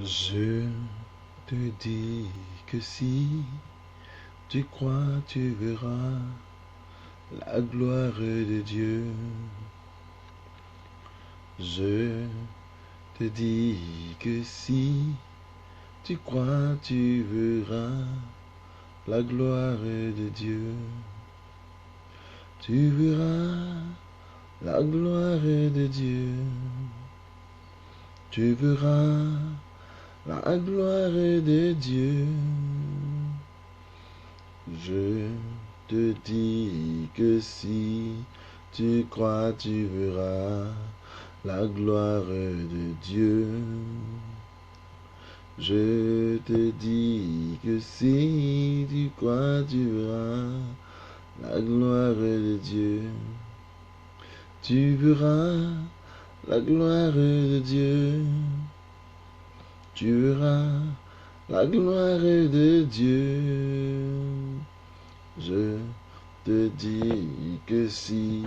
Je te dis que si tu crois, tu verras la gloire de Dieu. Je te dis que si tu crois, tu verras la gloire de Dieu. Tu verras la gloire de Dieu. Tu verras la gloire de Dieu. Je te dis que si tu crois, tu verras la gloire de Dieu. Je te dis que si tu crois, tu verras la gloire de Dieu. Tu verras la gloire de Dieu. Tu verras la gloire de Dieu. Je te dis que si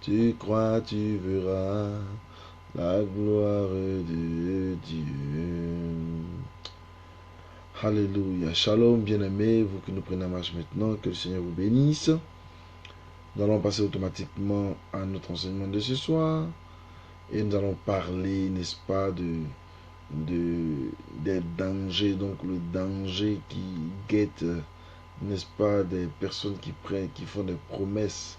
tu crois, tu verras la gloire de Dieu. Alléluia. Shalom, bien-aimés, vous que nous prenons la marche maintenant, que le Seigneur vous bénisse. Nous allons passer automatiquement à notre enseignement de ce soir et nous allons parler, n'est-ce pas, des dangers, donc le danger qui guette, n'est-ce pas, des personnes qui font des promesses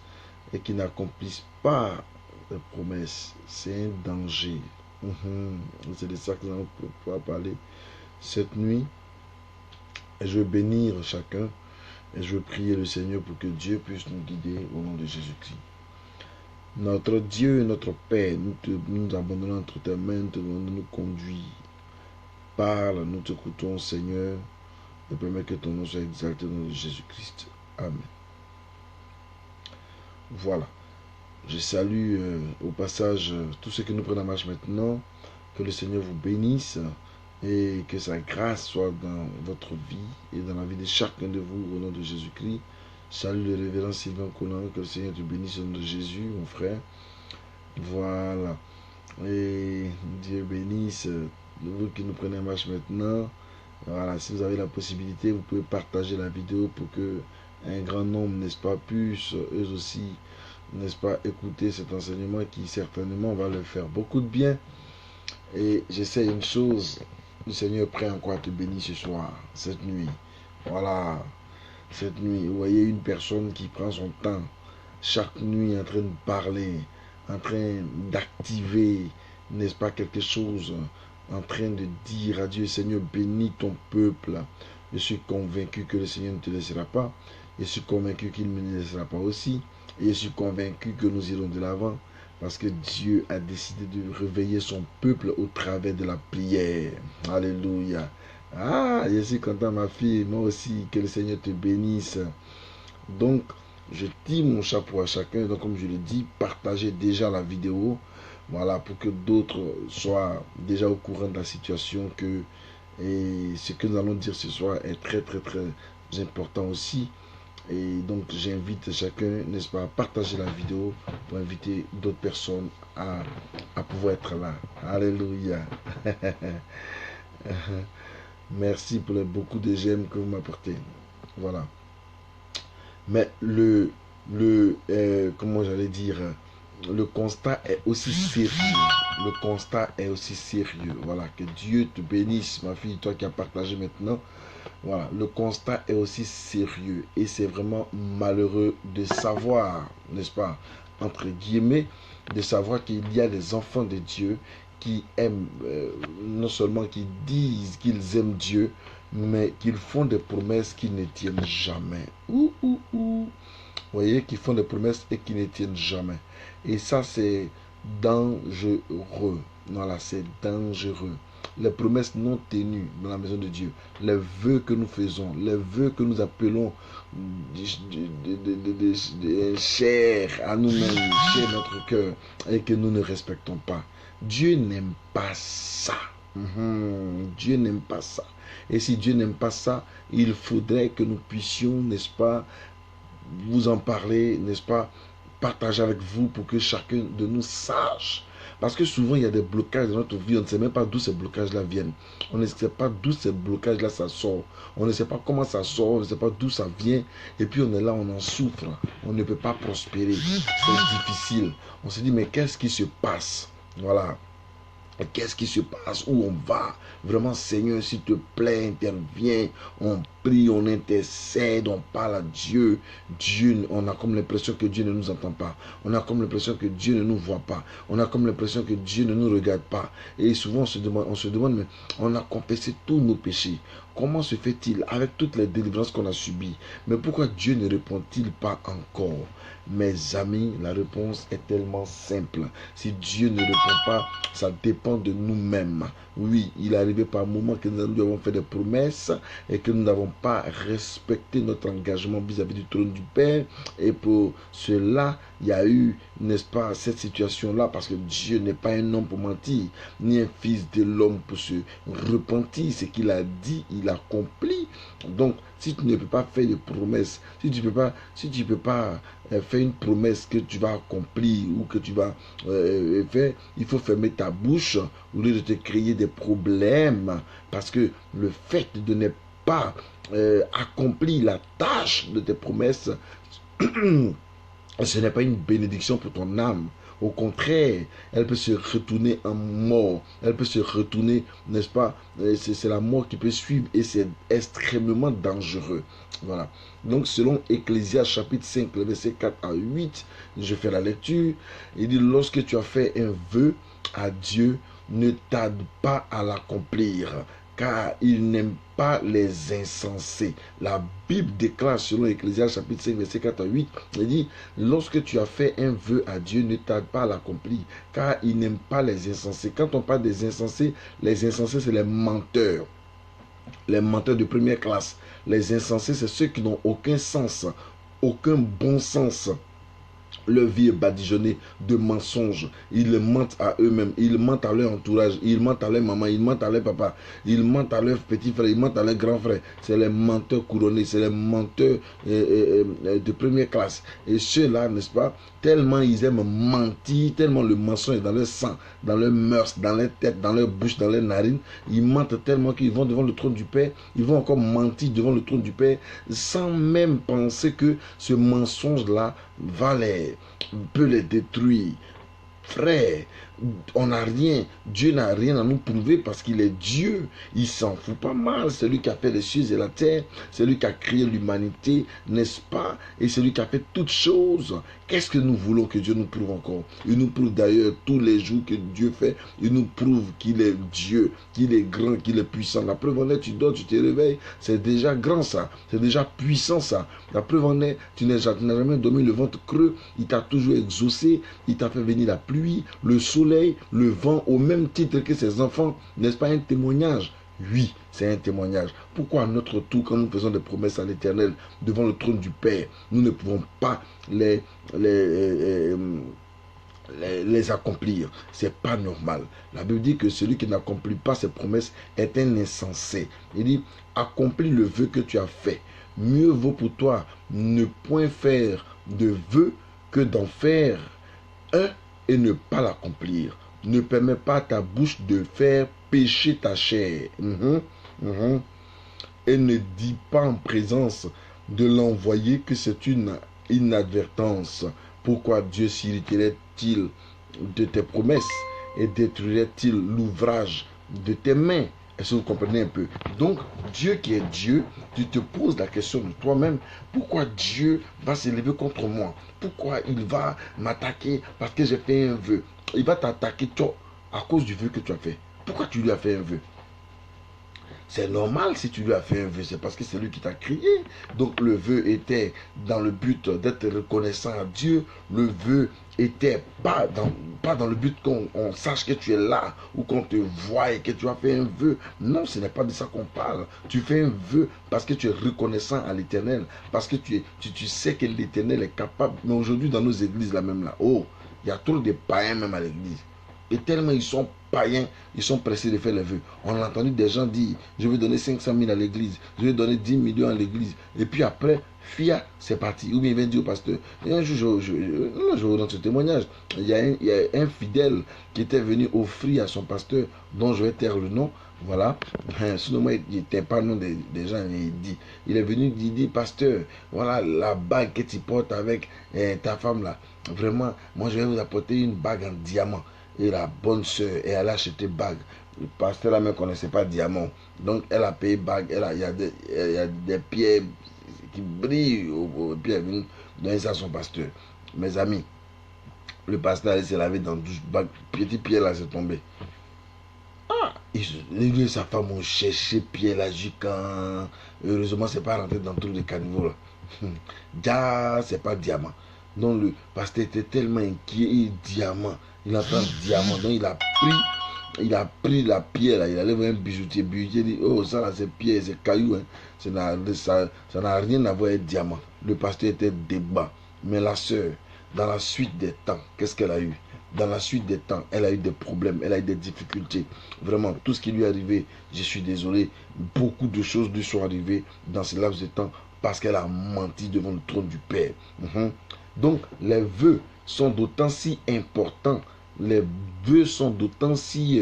et qui n'accomplissent pas les promesses. C'est un danger. C'est de ça que nous allons pouvoir parler cette nuit. Et je veux bénir chacun et je veux prier le Seigneur pour que Dieu puisse nous guider au nom de Jésus-Christ. Notre Dieu et notre Père, nous abandonnons entre tes mains, nous te demandons de nous conduire. Parle, nous t'écoutons, Seigneur, et permets que ton nom soit exalté au nom de Jésus-Christ. Amen. Voilà. Je salue au passage tous ceux que nous prenons en marche maintenant. Que le Seigneur vous bénisse et que sa grâce soit dans votre vie et dans la vie de chacun de vous au nom de Jésus-Christ. Salut le révérend Sylvain Colin, que le Seigneur te bénisse au nom de Jésus, mon frère. Voilà. Et Dieu bénisse vous qui nous prenez en marche maintenant. Voilà, si vous avez la possibilité, vous pouvez partager la vidéo pour que un grand nombre, n'est-ce pas, puisse eux aussi, n'est-ce pas, écouter cet enseignement qui certainement va leur faire beaucoup de bien. Et j'essaie une chose, le Seigneur est prêt encore à te bénir ce soir, cette nuit. Voilà, cette nuit, vous voyez une personne qui prend son temps chaque nuit en train de parler, en train d'activer, n'est-ce pas, quelque chose, en train de dire à Dieu, Seigneur, bénis ton peuple. Je suis convaincu que le Seigneur ne te laissera pas. Je suis convaincu qu'il ne me laissera pas aussi. Et je suis convaincu que nous irons de l'avant. Parce que Dieu a décidé de réveiller son peuple au travers de la prière. Alléluia. Ah, je suis content, ma fille. Moi aussi, que le Seigneur te bénisse. Donc, je tire mon chapeau à chacun. Donc, comme je le dis, partagez déjà la vidéo. Voilà, pour que d'autres soient déjà au courant de la situation. Et ce que nous allons dire ce soir est très, très, très important aussi. Et donc, j'invite chacun, n'est-ce pas, à partager la vidéo pour inviter d'autres personnes à pouvoir être là. Alléluia. Merci pour les beaucoup de j'aime que vous m'apportez. Voilà. Mais comment j'allais dire, le constat est aussi sérieux. Le constat est aussi sérieux. Voilà, que Dieu te bénisse, ma fille, toi qui as partagé maintenant. Voilà, le constat est aussi sérieux et c'est vraiment malheureux de savoir, n'est-ce pas, entre guillemets, de savoir qu'il y a des enfants de Dieu qui aiment, non seulement qui disent qu'ils aiment Dieu, mais qu'ils font des promesses qui ne tiennent jamais. Vous voyez, qui font des promesses et qui ne tiennent jamais. Et ça, c'est dangereux. Voilà, c'est dangereux. Les promesses non tenues dans la maison de Dieu, les vœux que nous faisons, les vœux que nous appelons chers à nous-mêmes, chers à notre cœur, et que nous ne respectons pas. Dieu n'aime pas ça. Dieu n'aime pas ça. Et si Dieu n'aime pas ça, il faudrait que nous puissions, n'est-ce pas, vous en parler, n'est-ce pas, partager avec vous pour que chacun de nous sache. Parce que souvent, il y a des blocages dans notre vie. On ne sait même pas d'où ces blocages-là viennent. On ne sait pas d'où ces blocages-là, ça sort. On ne sait pas comment ça sort. On ne sait pas d'où ça vient. Et puis, on est là, on en souffre. On ne peut pas prospérer. C'est difficile. On se dit, mais qu'est-ce qui se passe? Voilà. Qu'est-ce qui se passe? Où on va? Vraiment, Seigneur, s'il te plaît, interviens. On prie, on intercède, on parle à Dieu. Dieu, on a comme l'impression que Dieu ne nous entend pas. On a comme l'impression que Dieu ne nous voit pas. On a comme l'impression que Dieu ne nous regarde pas. Et souvent, on se demande, mais on a confessé tous nos péchés. Comment se fait-il avec toutes les délivrances qu'on a subies? Mais pourquoi Dieu ne répond-il pas encore? Mes amis, la réponse est tellement simple. Si Dieu ne répond pas, ça dépend de nous-mêmes. Oui, il est arrivé par moment que nous avons fait des promesses et que nous n'avons pas respecté notre engagement vis-à-vis du trône du Père. Et pour cela, il y a eu, n'est-ce pas, cette situation-là, parce que Dieu n'est pas un homme pour mentir, ni un fils de l'homme pour se repentir. Ce qu'il a dit, il accomplit. Donc, si tu ne peux pas faire de promesses, si tu ne peux pas faire une promesse que tu vas accomplir ou que tu vas faire, il faut fermer ta bouche au lieu de te créer des problèmes. Parce que le fait de ne pas accomplir la tâche de tes promesses, ce n'est pas une bénédiction pour ton âme. Au contraire, elle peut se retourner en mort. Elle peut se retourner, n'est-ce pas? C'est la mort qui peut suivre et c'est extrêmement dangereux. Voilà. Donc, selon Ecclésiaste chapitre 5, le verset 4 à 8, je fais la lecture. Il dit, lorsque tu as fait un vœu à Dieu, ne tarde pas à l'accomplir, car il n'aime pas les insensés. La Bible déclare selon Ecclésiaste chapitre 5, verset 4 à 8, il dit, lorsque tu as fait un vœu à Dieu, ne tarde pas à l'accomplir, car il n'aime pas les insensés. Quand on parle des insensés, les insensés, c'est les menteurs de première classe. Les insensés, c'est ceux qui n'ont aucun sens, aucun bon sens. Leur vie est badigeonnée de mensonges. Ils mentent à eux-mêmes. Ils mentent à leur entourage. Ils mentent à leur maman. Ils mentent à leur papa. Ils mentent à leurs petits frères. Ils mentent à leurs grands frères. C'est les menteurs couronnés. C'est les menteurs de première classe. Et ceux-là, n'est-ce pas, tellement ils aiment mentir, tellement le mensonge est dans leur sang, dans leurs mœurs, dans leur tête, dans leur bouche, dans leurs narines. Ils mentent tellement qu'ils vont devant le trône du Père. Ils vont encore mentir devant le trône du Père sans même penser que ce mensonge-là peut les détruire. Frère, on n'a rien, Dieu n'a rien à nous prouver parce qu'il est Dieu. Il s'en fout pas mal. C'est lui qui a fait les cieux et la terre. C'est lui qui a créé l'humanité, n'est-ce pas? Et c'est lui qui a fait toutes choses. Qu'est-ce que nous voulons que Dieu nous prouve encore? Il nous prouve d'ailleurs tous les jours que Dieu fait. Il nous prouve qu'il est Dieu, qu'il est grand, qu'il est puissant. La preuve en est, tu dors, tu te réveilles. C'est déjà grand ça. C'est déjà puissant ça. La preuve en est, tu n'as jamais dormi le ventre creux. Il t'a toujours exaucé. Il t'a fait venir la pluie, le soleil, le vent, au même titre que ses enfants. N'est-ce pas un témoignage? Oui, c'est un témoignage. Pourquoi à notre tour, quand nous faisons des promesses à l'Éternel devant le trône du Père, nous ne pouvons pas les accomplir? C'est pas normal. La Bible dit que celui qui n'accomplit pas ses promesses est un insensé. Il dit, accomplis le vœu que tu as fait. Mieux vaut pour toi ne point faire de vœu que d'en faire un et ne pas l'accomplir. Ne permets pas à ta bouche de faire pécher ta chair. Et ne dis pas en présence de l'envoyé que c'est une inadvertance. Pourquoi Dieu s'irriterait-il de tes promesses et détruirait-il l'ouvrage de tes mains? Est-ce que vous comprenez un peu? Donc, Dieu qui est Dieu, tu te poses la question de toi-même. Pourquoi Dieu va s'élever contre moi? Pourquoi il va m'attaquer parce que j'ai fait un vœu? Il va t'attaquer à cause du vœu que tu as fait. Pourquoi tu lui as fait un vœu? C'est normal si tu lui as fait un vœu, c'est parce que c'est lui qui t'a créé. Donc le vœu était dans le but d'être reconnaissant à Dieu. Le vœu était pas dans le but qu'on sache que tu es là ou qu'on te voie et que tu as fait un vœu. Non, ce n'est pas de ça qu'on parle. Tu fais un vœu parce que tu es reconnaissant à l'Éternel, parce que tu sais que l'Éternel est capable. Mais aujourd'hui dans nos églises là même là, oh, il y a trop de païens même à l'église. Et tellement ils sont païens, ils sont pressés de faire les vœux. On a entendu des gens dire, je vais donner 500 000 à l'église, je vais donner 10 millions à l'église. Et puis après, FIA, c'est parti. Ou bien il vient dire au pasteur. Et un jour, je vous donne ce témoignage. Il y a un fidèle qui était venu offrir à son pasteur, dont je vais taire le nom. Voilà. Sinon, moi, il n'était pas le nom des gens. Il est venu, il dit, pasteur, voilà la bague que tu portes avec ta femme là. Vraiment, moi, je vais vous apporter une bague en diamant. Et la bonne soeur, et elle a acheté bague. Le pasteur là ne connaissait pas diamant. Donc, elle a payé bague. Il y a des pierres qui brillent. Puis elle est venue donner ça à son pasteur. Mes amis, le pasteur allait se laver dans 12 bagues. Petit pied là, c'est tombé. Lui et sa femme ont cherché Pierre là jusqu'à. Heureusement, c'est pas rentré dans tous les caniveaux là. Ja, c'est pas diamant. Donc le pasteur était tellement inquiet. Et diamant. Il entend diamant. Donc il a pris la pierre là. Il allait voir un bijoutier. Bijoutier dit, oh ça là c'est pierre, c'est caillou. Hein. Ça n'a rien à voir avec diamant. Le pasteur était débat. Mais la sœur, dans la suite des temps, qu'est-ce qu'elle a eu? Dans la suite des temps, elle a eu des problèmes, elle a eu des difficultés. Vraiment, tout ce qui lui est arrivé, je suis désolé, beaucoup de choses lui sont arrivées dans ce laps de temps parce qu'elle a menti devant le trône du Père. Donc, les vœux sont d'autant si importants, les vœux sont d'autant si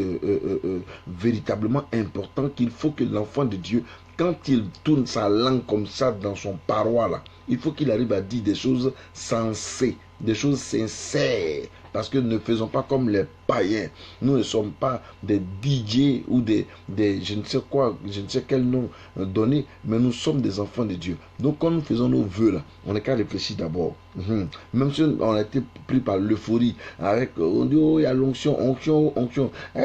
véritablement importants qu'il faut que l'enfant de Dieu, quand il tourne sa langue comme ça dans son paroi là, il faut qu'il arrive à dire des choses sensées, des choses sincères. Parce que ne faisons pas comme les païens. Nous ne sommes pas des DJ ou des je ne sais quoi, je ne sais quel nom donner, mais nous sommes des enfants de Dieu. Donc quand nous faisons nos vœux là, on n'est qu'à réfléchir d'abord. Même si on a été pris par l'euphorie, avec on dit oh il y a l'onction, onction. Je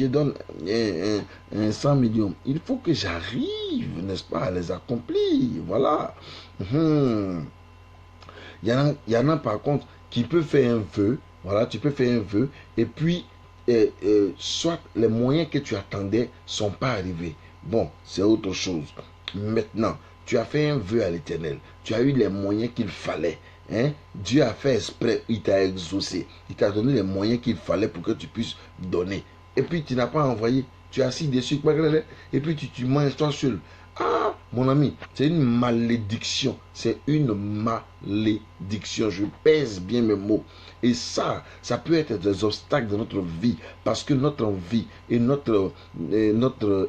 donne 100 millions. Il faut que j'arrive, n'est-ce pas, à les accomplir. Voilà. Il y en a par contre qui peut faire un vœu, voilà, tu peux faire un vœu, et puis soit les moyens que tu attendais sont pas arrivés. Bon, c'est autre chose. Maintenant, tu as fait un vœu à l'Éternel, tu as eu les moyens qu'il fallait. Hein? Dieu a fait exprès, il t'a exaucé, il t'a donné les moyens qu'il fallait pour que tu puisses donner. Et puis tu n'as pas envoyé, tu es assis dessus, et puis tu manges toi seul. Ah, mon ami, c'est une malédiction. C'est une malédiction. Je pèse bien mes mots. Et ça peut être des obstacles dans notre vie. Parce que notre envie et notre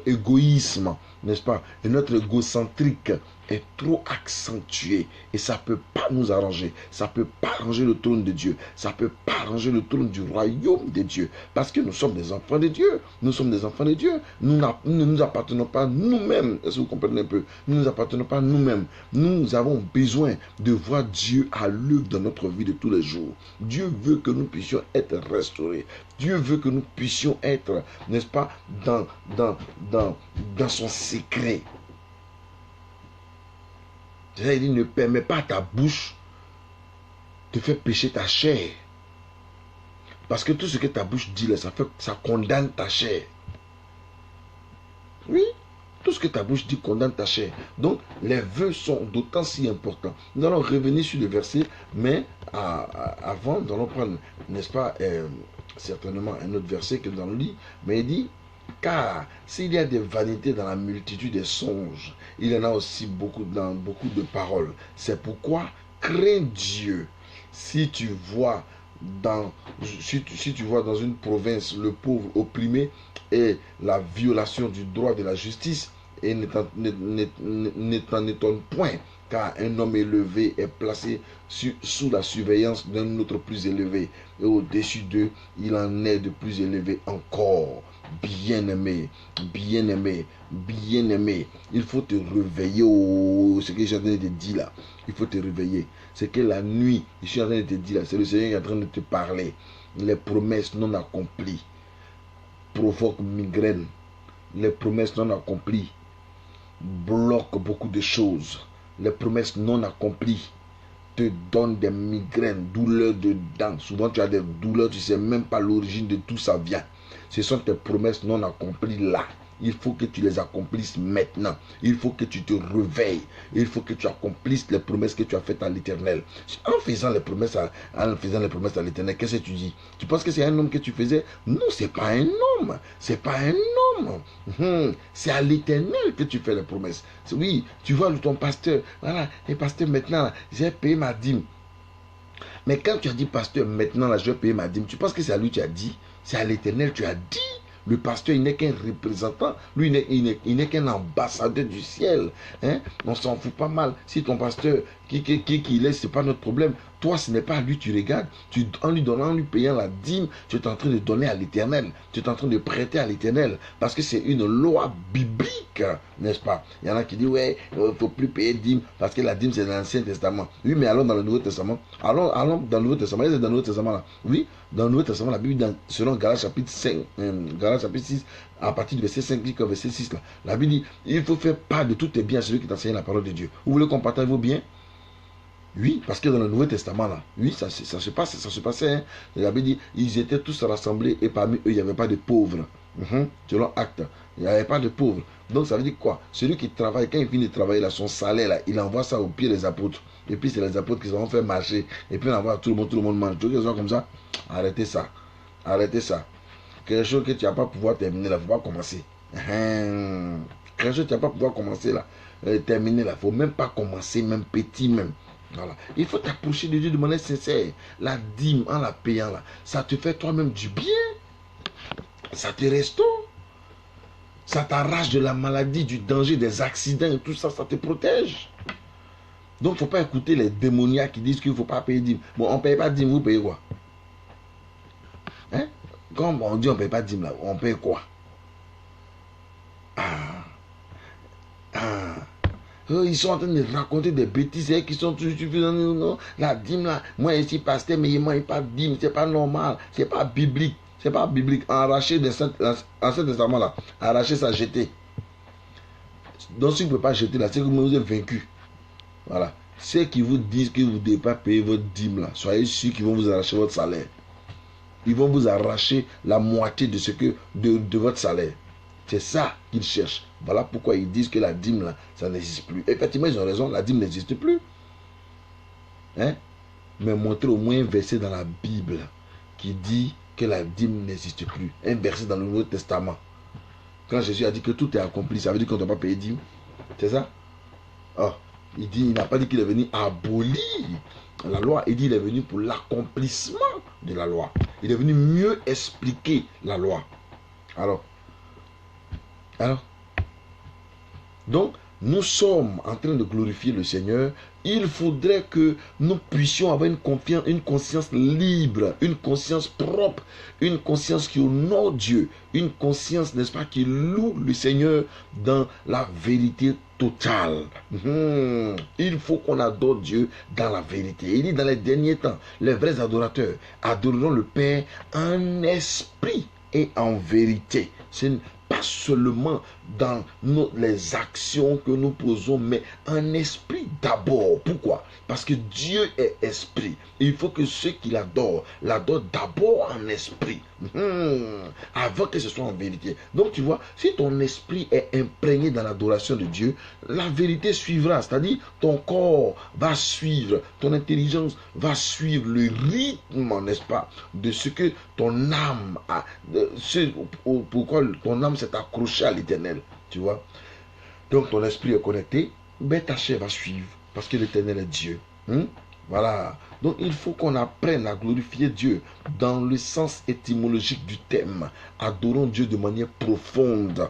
égoïsme, n'est-ce pas, et notre égocentrique est trop accentué. Et ça ne peut pas nous arranger. Ça ne peut pas arranger le trône de Dieu. Ça ne peut pas arranger le trône du royaume de Dieu. Parce que nous sommes des enfants de Dieu. Nous sommes des enfants de Dieu. Nous ne nous appartenons pas nous-mêmes. Est-ce que vous comprenez un peu? Nous ne nous appartenons pas nous-mêmes. Nous avons besoin de voir Dieu à l'œuvre dans notre vie de tous les jours. Dieu veut que nous puissions être restaurés. Dieu veut que nous puissions être, n'est-ce pas, dans son secret. Il dit, ne permets pas à ta bouche de faire pécher ta chair. Parce que tout ce que ta bouche dit, là, ça condamne ta chair. Oui, tout ce que ta bouche dit condamne ta chair. Donc, les vœux sont d'autant si importants. Nous allons revenir sur le verset, mais avant, nous allons prendre, n'est-ce pas, certainement un autre verset que nous allons lire, mais il dit, car s'il y a des vanités dans la multitude des songes, il y en a aussi dans beaucoup de paroles. C'est pourquoi crains Dieu. Si tu vois dans une province le pauvre opprimé et la violation du droit de la justice, et ne t'en étonne point, car un homme élevé est placé sous la surveillance d'un autre plus élevé, et au-dessus d'eux, il en est de plus élevé encore. Bien-aimé, bien-aimé, bien-aimé, il faut te réveiller. Ce que j'ai en train de te dire là, il faut te réveiller. C'est que la nuit, je suis en train de te dire là, c'est le Seigneur qui est en train de te parler. Les promesses non accomplies provoquent migraine. Les promesses non accomplies bloquent beaucoup de choses. Les promesses non accomplies te donnent des migraines, douleurs dedans. Souvent tu as des douleurs, tu ne sais même pas l'origine de tout ça vient. Ce sont tes promesses non accomplies là. il faut que tu les accomplisses maintenant. Il faut que tu te réveilles. Il faut que tu accomplisses les promesses que tu as faites à l'Éternel. En faisant les promesses à l'Éternel, qu'est-ce que tu dis? Tu penses que c'est un homme que tu faisais? Non, c'est pas un homme. C'est pas un homme. C'est à l'Éternel que tu fais les promesses. Oui, tu vois ton pasteur. Voilà, et pasteur, maintenant, j'ai payé ma dîme. Mais quand tu as dit pasteur, maintenant là, je vais payer ma dîme, tu penses que c'est à lui que tu as dit? C'est à l'Éternel que tu as dit. Le pasteur, il n'est qu'un représentant. Lui, il n'est qu'un ambassadeur du ciel. Hein? On s'en fout pas mal. Si ton pasteur, qui il est, ce n'est pas notre problème. Toi, ce n'est pas à lui que tu regardes. En lui donnant, en lui payant la dîme, tu es en train de donner à l'Éternel. Tu es en train de prêter à l'Éternel. Parce que c'est une loi biblique, n'est-ce pas? Il y en a qui disent, ouais, il ne faut plus payer dîme parce que la dîme, c'est dans l'Ancien Testament. Oui, mais allons dans le Nouveau Testament. Allons dans le Nouveau Testament. C'est dans le Nouveau Testament là. Oui, dans le Nouveau Testament, la Bible, selon Galates chapitre 5, Galates chapitre 6, à partir du verset 5 jusqu'au verset 6, là, la Bible dit, il faut faire part de tous tes biens à celui qui t'enseigne la parole de Dieu. Vous voulez qu'on partage vos biens? Oui, parce que dans le Nouveau Testament, là, oui, ça se passait. Hein. La Bible dit, ils étaient tous rassemblés et parmi eux, il n'y avait pas de pauvres. Selon Actes, il n'y avait pas de pauvres. Donc ça veut dire quoi? Celui qui travaille, quand il finit de travailler, là, son salaire, là, il envoie ça au pied des apôtres. Et puis c'est les apôtres qui vont faire marcher. Et puis on envoie à tout le monde mange. Tout les gens comme ça, arrêtez ça. Arrêtez ça. Quelque chose que tu n'as pas pouvoir terminer, là, il ne faut pas commencer. Quelque chose que tu n'as pas pouvoir commencer, là, terminer, là, il ne faut même pas commencer, même petit, même. Voilà. Il faut t'approcher de Dieu de manière sincère. La dîme, en la payant, là, ça te fait toi-même du bien. Ça te restaure. Ça t'arrache de la maladie, du danger, des accidents et tout ça, ça te protège. Donc, il ne faut pas écouter les démoniaques qui disent qu'il ne faut pas payer dîme. Bon, on ne paye pas dîme, vous payez quoi? Hein? Quand on dit on ne paye pas dîme, là, on paye quoi? Ils sont en train de raconter des bêtises qui sont toujours non, la dîme là, moi ici pasteur, mais il ne mange pas de dîme, c'est pas normal, c'est pas biblique, c'est pas biblique. Arracher des Ancien Testament là, arracher ça, jeter. Donc si vous ne pouvez pas jeter là, c'est que vous êtes vaincu. Voilà. Ceux qui vous disent que vous ne devez pas payer votre dîme là, soyez sûrs qu'ils vont vous arracher votre salaire. Ils vont vous arracher la moitié de votre salaire. C'est ça qu'ils cherchent. Voilà pourquoi ils disent que la dîme, là, ça n'existe plus. Effectivement, ils ont raison, la dîme n'existe plus. Hein? Mais montrez au moins un verset dans la Bible qui dit que la dîme n'existe plus. Un verset dans le Nouveau Testament. Quand Jésus a dit que tout est accompli, ça veut dire qu'on ne doit pas payer dîme. C'est ça? Oh, il n'a pas dit qu'il est venu abolir la loi. Il dit qu'il est venu pour l'accomplissement de la loi. Il est venu mieux expliquer la loi. Alors, donc, nous sommes en train de glorifier le Seigneur. Il faudrait que nous puissions avoir une conscience libre, une conscience propre, une conscience qui honore Dieu, une conscience, n'est-ce pas, qui loue le Seigneur dans la vérité totale. Il faut qu'on adore Dieu dans la vérité. Il dit dans les derniers temps, les vrais adorateurs adoreront le Père en esprit et en vérité. C'est pas seulement dans les actions que nous posons, mais en esprit d'abord. Pourquoi? Parce que Dieu est esprit. Il faut que ceux qui l'adorent d'abord en esprit, avant que ce soit en vérité. Donc tu vois, si ton esprit est imprégné dans l'adoration de Dieu, la vérité suivra. C'est-à-dire, ton corps va suivre, ton intelligence va suivre le rythme, n'est-ce pas, de ce que ton âme a, pourquoi ton âme s'est accrochée à l'Éternel. Tu vois? Donc ton esprit est connecté, mais ta chair va suivre, parce que l'Éternel est Dieu. Voilà. Donc il faut qu'on apprenne à glorifier Dieu dans le sens étymologique du terme. Adorons Dieu de manière profonde.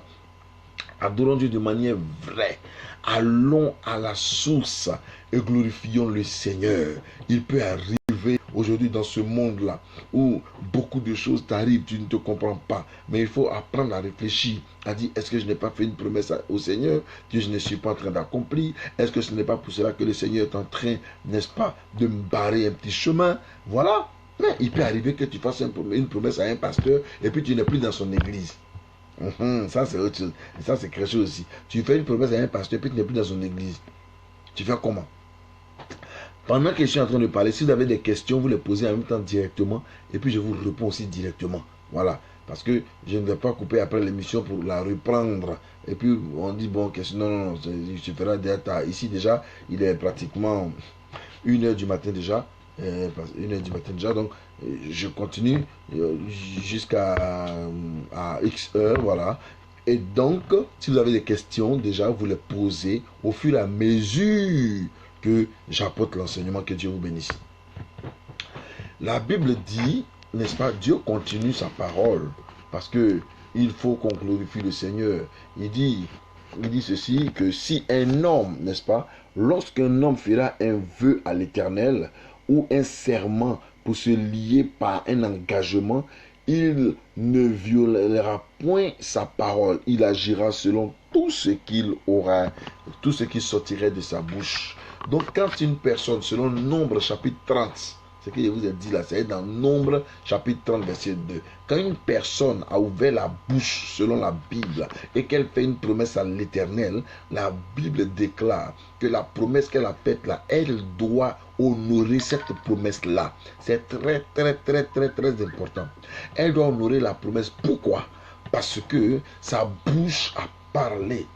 Adorons Dieu de manière vraie. Allons à la source et glorifions le Seigneur. Il peut arriver aujourd'hui dans ce monde-là où beaucoup de choses t'arrivent, tu ne te comprends pas. Mais il faut apprendre à réfléchir, à dire, est-ce que je n'ai pas fait une promesse au Seigneur que je ne suis pas en train d'accomplir? Est-ce que ce n'est pas pour cela que le Seigneur est en train, n'est-ce pas, de me barrer un petit chemin? Voilà. Mais il peut arriver que tu fasses une promesse à un pasteur et puis tu n'es plus dans son église. Ça c'est autre chose. Et ça c'est quelque chose aussi. Tu fais une promesse à un pasteur et puis tu n'es plus dans son église. Tu fais comment? Pendant que je suis en train de parler, si vous avez des questions, vous les posez en même temps directement et puis je vous réponds aussi directement. Voilà. Parce que je ne vais pas couper après l'émission pour la reprendre. Et puis on dit, bon, non, non, non, il suffira d'être ici déjà. Il est pratiquement 1h du matin déjà. 1h du matin déjà. Donc je continue jusqu'à X heures. Voilà. Et donc, si vous avez des questions, déjà, vous les posez au fur et à mesure que j'apporte l'enseignement. Que Dieu vous bénisse. La Bible dit, n'est-ce pas, Dieu continue sa parole parce que il faut qu'on glorifie le Seigneur. Il dit ceci, que si un homme, n'est-ce pas, lorsqu'un homme fera un vœu à l'Éternel ou un serment pour se lier par un engagement, il ne violera point sa parole. Il agira selon tout ce qu'il aura, tout ce qui sortirait de sa bouche. Donc quand une personne, selon Nombre chapitre 30, ce que je vous ai dit là, c'est dans Nombre chapitre 30 verset 2. Quand une personne a ouvert la bouche selon la Bible et qu'elle fait une promesse à l'Éternel, la Bible déclare que la promesse qu'elle a faite là, elle doit honorer cette promesse là. C'est très très très très très important. Elle doit honorer la promesse. Pourquoi? Parce que sa bouche a parlé.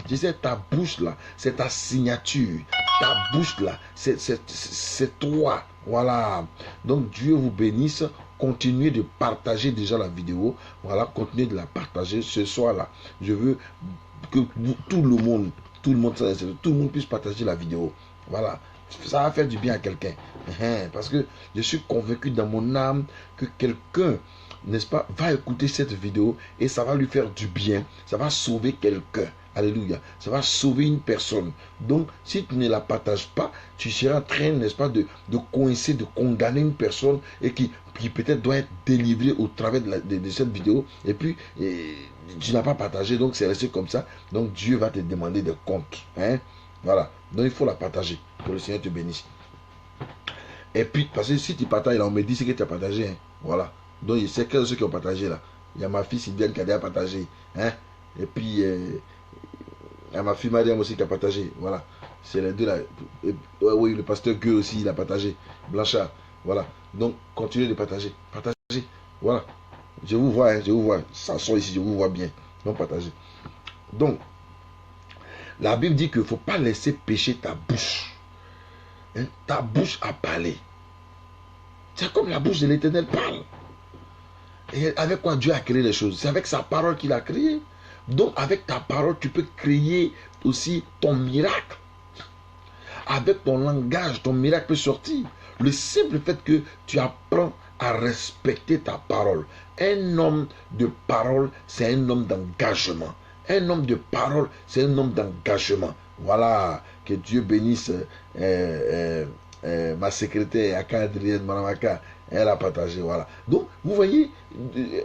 Je sais, ta bouche là, c'est ta signature. Ta bouche là, c'est toi. Voilà. Donc Dieu vous bénisse. Continuez de partager déjà la vidéo. Voilà, continuez de la partager ce soir là. Je veux que tout le monde puisse partager la vidéo. Voilà. Ça va faire du bien à quelqu'un. Parce que je suis convaincu dans mon âme que quelqu'un, n'est-ce pas, va écouter cette vidéo et ça va lui faire du bien. Ça va sauver quelqu'un. Alléluia. Ça va sauver une personne. Donc, si tu ne la partages pas, tu seras en train, n'est-ce pas, de coincer, de condamner une personne et qui peut-être doit être délivrée au travers de cette vidéo. Et puis, tu n'as pas partagé, donc c'est resté comme ça. Donc, Dieu va te demander des comptes. Voilà. Donc, il faut la partager. Que le Seigneur te bénisse. Et puis, parce que si tu partages, là, on me dit ce que tu as partagé. Voilà. Donc, je sais que ceux qui ont partagé là. Il y a ma fille Sylviane qui a déjà partagé. Et puis, il y a ma fille Mariam aussi qui a partagé. Voilà. C'est les deux là. Oui, le pasteur Gueux aussi, il a partagé. Blanchard. Voilà. Donc, continuez de partager. Partagez. Voilà. Je vous vois, je vous vois. Ça sort ici, je vous vois bien. Donc, partagez. Donc, la Bible dit qu'il ne faut pas laisser pécher ta bouche. Ta bouche a parlé. C'est comme la bouche de l'Éternel parle. Et avec quoi Dieu a créé les choses? C'est avec sa parole qu'il a créé. Donc avec ta parole, tu peux créer aussi ton miracle. Avec ton langage, ton miracle peut sortir. Le simple fait que tu apprends à respecter ta parole. Un homme de parole, c'est un homme d'engagement. Un homme de parole, c'est un homme d'engagement. Voilà, que Dieu bénisse ma secrétaire, Adrienne Manamaka. Elle a partagé, voilà. Donc, vous voyez,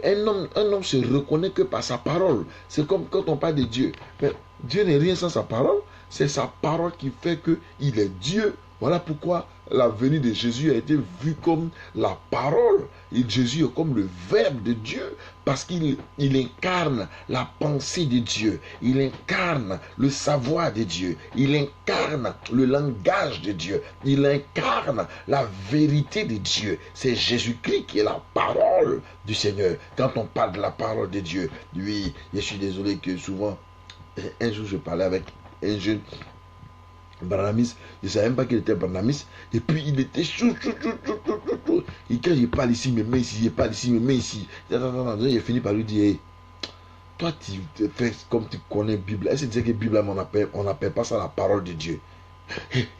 un homme se reconnaît que par sa parole. C'est comme quand on parle de Dieu. Mais Dieu n'est rien sans sa parole. C'est sa parole qui fait qu'il est Dieu. Voilà pourquoi la venue de Jésus a été vue comme la parole. Et Jésus est comme le Verbe de Dieu. Parce qu'il incarne la pensée de Dieu. Il incarne le savoir de Dieu. Il incarne le langage de Dieu. Il incarne la vérité de Dieu. C'est Jésus-Christ qui est la parole du Seigneur. Quand on parle de la parole de Dieu, lui, je suis désolé que souvent, un jour je parlais avec un jeune Barnamis, je ne savais même pas qu'il était Barnamis, et puis il était chou. Et quand il parle ici, me met ici, il parle ici, me met ici. J'ai fini par lui dire, hey, toi tu fais comme tu connais la Bible. Est-ce que tu sais que la Bible, on n'appelle pas ça la parole de Dieu?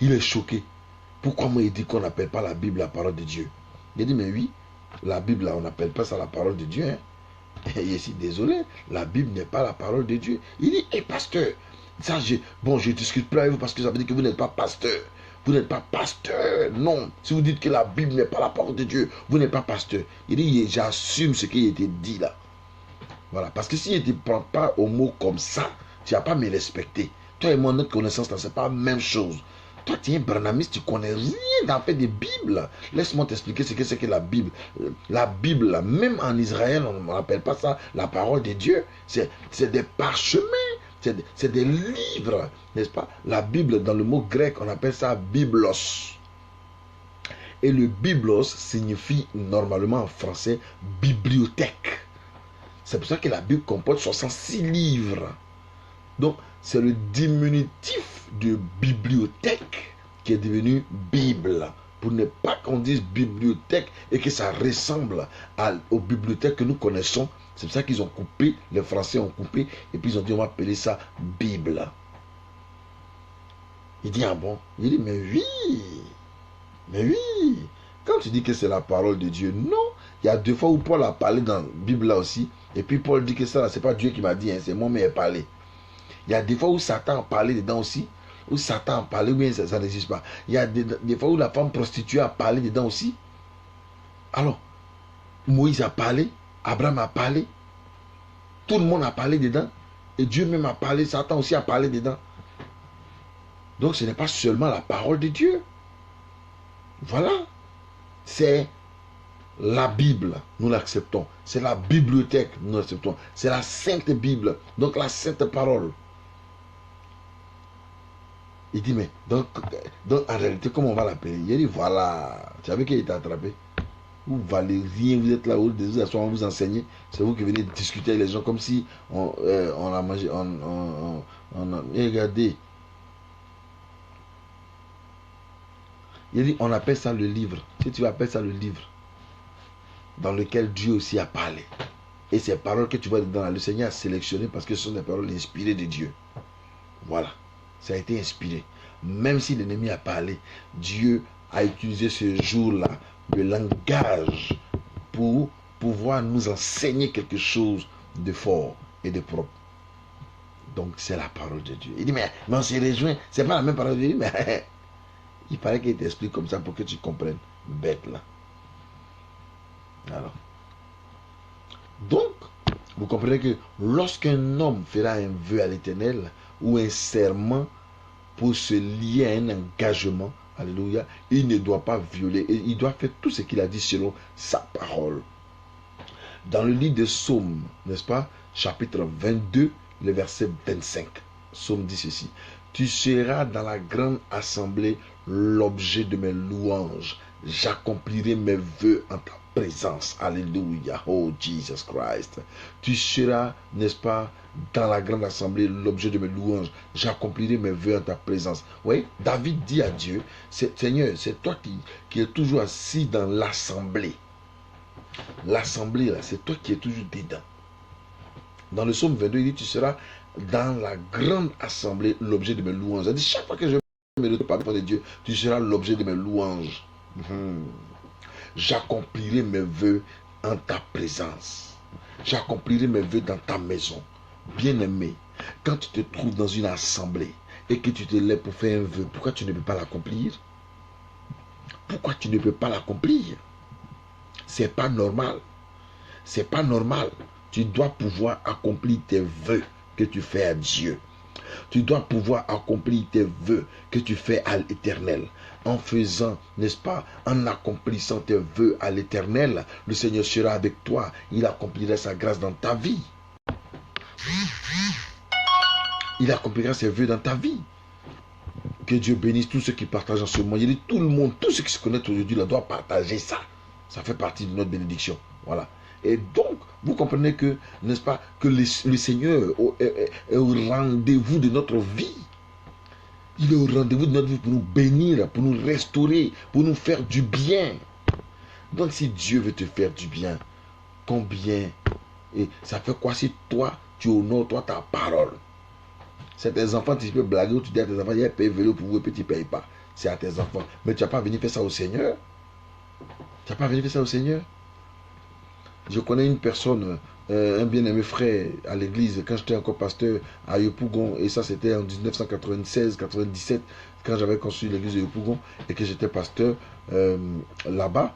Il est choqué. Pourquoi moi il dit qu'on n'appelle pas la Bible la parole de Dieu? Il dit, mais oui, la Bible, là, on n'appelle pas ça la parole de Dieu. Et je suis désolé, la Bible n'est pas la parole de Dieu. Il dit, hé pasteur, ça, je discute plus avec vous parce que ça veut dire que vous n'êtes pas pasteur. Vous n'êtes pas pasteur. Non. Si vous dites que la Bible n'est pas la parole de Dieu, vous n'êtes pas pasteur. Il dit, j'assume ce qui a été dit là. Voilà. Parce que si il ne te prend pas au mot comme ça, tu n'as pas me respecter. Toi et moi, notre connaissance, ce n'est pas la même chose. Toi, tu es un branamiste, tu ne connais rien dans le fait des Bibles. Laisse-moi t'expliquer ce que c'est que la Bible. La Bible, là, même en Israël, on n'appelle pas ça la parole de Dieu. C'est des parchemins. C'est des livres, n'est-ce pas? La Bible, dans le mot grec, on appelle ça biblos. Et le biblos signifie normalement en français bibliothèque. C'est pour ça que la Bible comporte 66 livres. Donc, c'est le diminutif de bibliothèque qui est devenu Bible. Pour ne pas qu'on dise bibliothèque et que ça ressemble aux bibliothèques que nous connaissons. C'est pour ça qu'ils ont coupé, les Français ont coupé, et puis ils ont dit on va appeler ça Bible. Il dit ah bon? Il dit mais oui. Quand tu dis que c'est la parole de Dieu, non. Il y a 2 fois où Paul a parlé dans la Bible là aussi, et puis Paul dit que ça, c'est pas Dieu qui m'a dit, hein, c'est moi qui ai parlé. Il y a des fois où Satan a parlé dedans aussi, où Satan a parlé, ou bien ça n'existe pas. Il y a des fois où la femme prostituée a parlé dedans aussi. Alors, Moïse a parlé, Abraham a parlé, tout le monde a parlé dedans, et Dieu même a parlé, Satan aussi a parlé dedans. Donc ce n'est pas seulement la parole de Dieu. Voilà. C'est la Bible, nous l'acceptons. C'est la bibliothèque, nous l'acceptons. C'est la Sainte Bible, donc la Sainte Parole. Il dit, mais donc en réalité, comment on va l'appeler? Il dit, voilà. Tu savais qu'il était attrapé? Vous valez rien, vous êtes là, vous vous enseignez. C'est vous qui venez discuter avec les gens comme si on a mangé. Regardez. Il dit, on appelle ça le livre. Si tu appelles ça le livre, dans lequel Dieu aussi a parlé. Et ces paroles que tu vois dedans, le Seigneur a sélectionné parce que ce sont des paroles inspirées de Dieu. Voilà. Ça a été inspiré. Même si l'ennemi a parlé, Dieu a utilisé ce jour-là le langage pour pouvoir nous enseigner quelque chose de fort et de propre. Donc c'est la parole de Dieu. Il dit, mais on s'est rejoint. C'est pas la même parole de Dieu, mais il paraît qu'il t'explique comme ça pour que tu comprennes. Bête là. Alors. Donc, vous comprenez que lorsqu'un homme fera un vœu à l'Éternel ou un serment pour se lier à un engagement, alléluia, il ne doit pas violer, et il doit faire tout ce qu'il a dit selon sa parole. Dans le livre de Psaume, n'est-ce pas, chapitre 22, le verset 25, Psaume dit ceci: tu seras dans la grande assemblée l'objet de mes louanges, j'accomplirai mes vœux en ta présence. Alléluia. Oh Jesus Christ. Tu seras, n'est-ce pas, dans la grande assemblée l'objet de mes louanges, j'accomplirai mes vœux en ta présence. Oui, David dit à Dieu, Seigneur, c'est toi qui es toujours assis dans l'assemblée. L'assemblée là, c'est toi qui es toujours dedans. Dans le psaume 22, il dit, tu seras dans la grande assemblée l'objet de mes louanges. Il dit, chaque fois que je me parle de Dieu, tu seras l'objet de mes louanges. J'accomplirai mes vœux en ta présence. J'accomplirai mes vœux dans ta maison. Bien-aimé, quand tu te trouves dans une assemblée et que tu te lèves pour faire un vœu, pourquoi tu ne peux pas l'accomplir? Pourquoi tu ne peux pas l'accomplir? C'est pas normal. C'est pas normal. Tu dois pouvoir accomplir tes vœux que tu fais à Dieu. Tu dois pouvoir accomplir tes vœux que tu fais à l'Éternel. En faisant, n'est-ce pas, en accomplissant tes vœux à l'Éternel, le Seigneur sera avec toi. Il accomplira sa grâce dans ta vie. Il accomplira ses vœux dans ta vie. Que Dieu bénisse tous ceux qui partagent en ce moment. Il dit tout le monde, tous ceux qui se connaissent aujourd'hui, là, doivent partager ça. Ça fait partie de notre bénédiction. Voilà. Et donc, vous comprenez que, n'est-ce pas, que le Seigneur est au rendez-vous de notre vie. Il est au rendez-vous de notre vie pour nous bénir, pour nous restaurer, pour nous faire du bien. Donc, si Dieu veut te faire du bien, combien, et ça fait quoi si toi, tu honores, toi, ta parole? C'est tes enfants, tu peux blaguer ou tu dis à tes enfants, il y a payé vélo pour vous et puis tu ne payes pas. C'est à tes enfants. Mais tu n'as pas venu faire ça au Seigneur. Tu n'as pas venu faire ça au Seigneur. Je connais une personne, un bien-aimé frère à l'église, quand j'étais encore pasteur à Yopougon, et ça c'était en 1996-97, quand j'avais construit l'église de Yopougon, et que j'étais pasteur là-bas,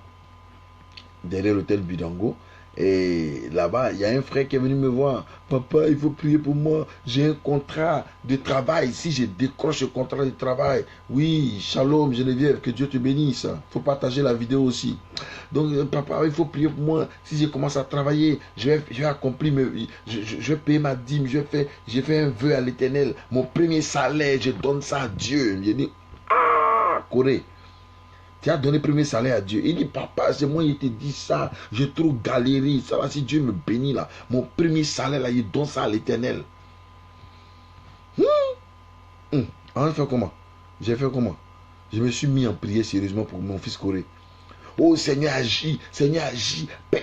derrière l'hôtel Bidango. Et là-bas, il y a un frère qui est venu me voir. Papa, il faut prier pour moi. J'ai un contrat de travail. Si je décroche le contrat de travail, oui, shalom Geneviève, que Dieu te bénisse. Il faut partager la vidéo aussi. Donc, papa, il faut prier pour moi. Si je commence à travailler, je vais accomplir, je vais payer ma dîme. J'ai fait un vœu à l'Éternel. Mon premier salaire, je donne ça à Dieu. J'ai dit, ah, Corée. Tu as donné le premier salaire à Dieu. Il dit, papa, c'est moi, il te dit ça. J'ai trop galéré. Ça va, si Dieu me bénit là. Mon premier salaire là, il donne ça à l'Éternel. On a fait comment? J'ai fait comment? Je me suis mis en prière sérieusement pour mon fils Corée. Oh Seigneur, agis. Seigneur, agis. Père,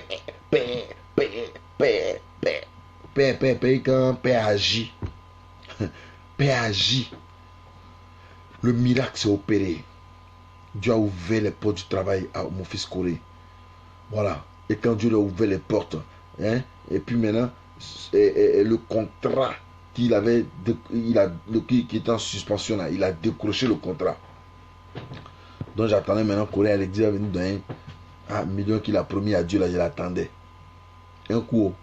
père, père, père, père. Père, père, père, quand Père agit. Père agit. Le miracle s'est opéré. Dieu a ouvert les portes du travail à mon fils Corée. Voilà. Et quand Dieu a ouvert les portes, hein, et puis maintenant, le contrat qu'il avait, qui était en suspension là, il a décroché le contrat. Donc j'attendais maintenant Corée à l'église à venir donner un million qu'il a promis à Dieu là, je l'attendais. Un coup,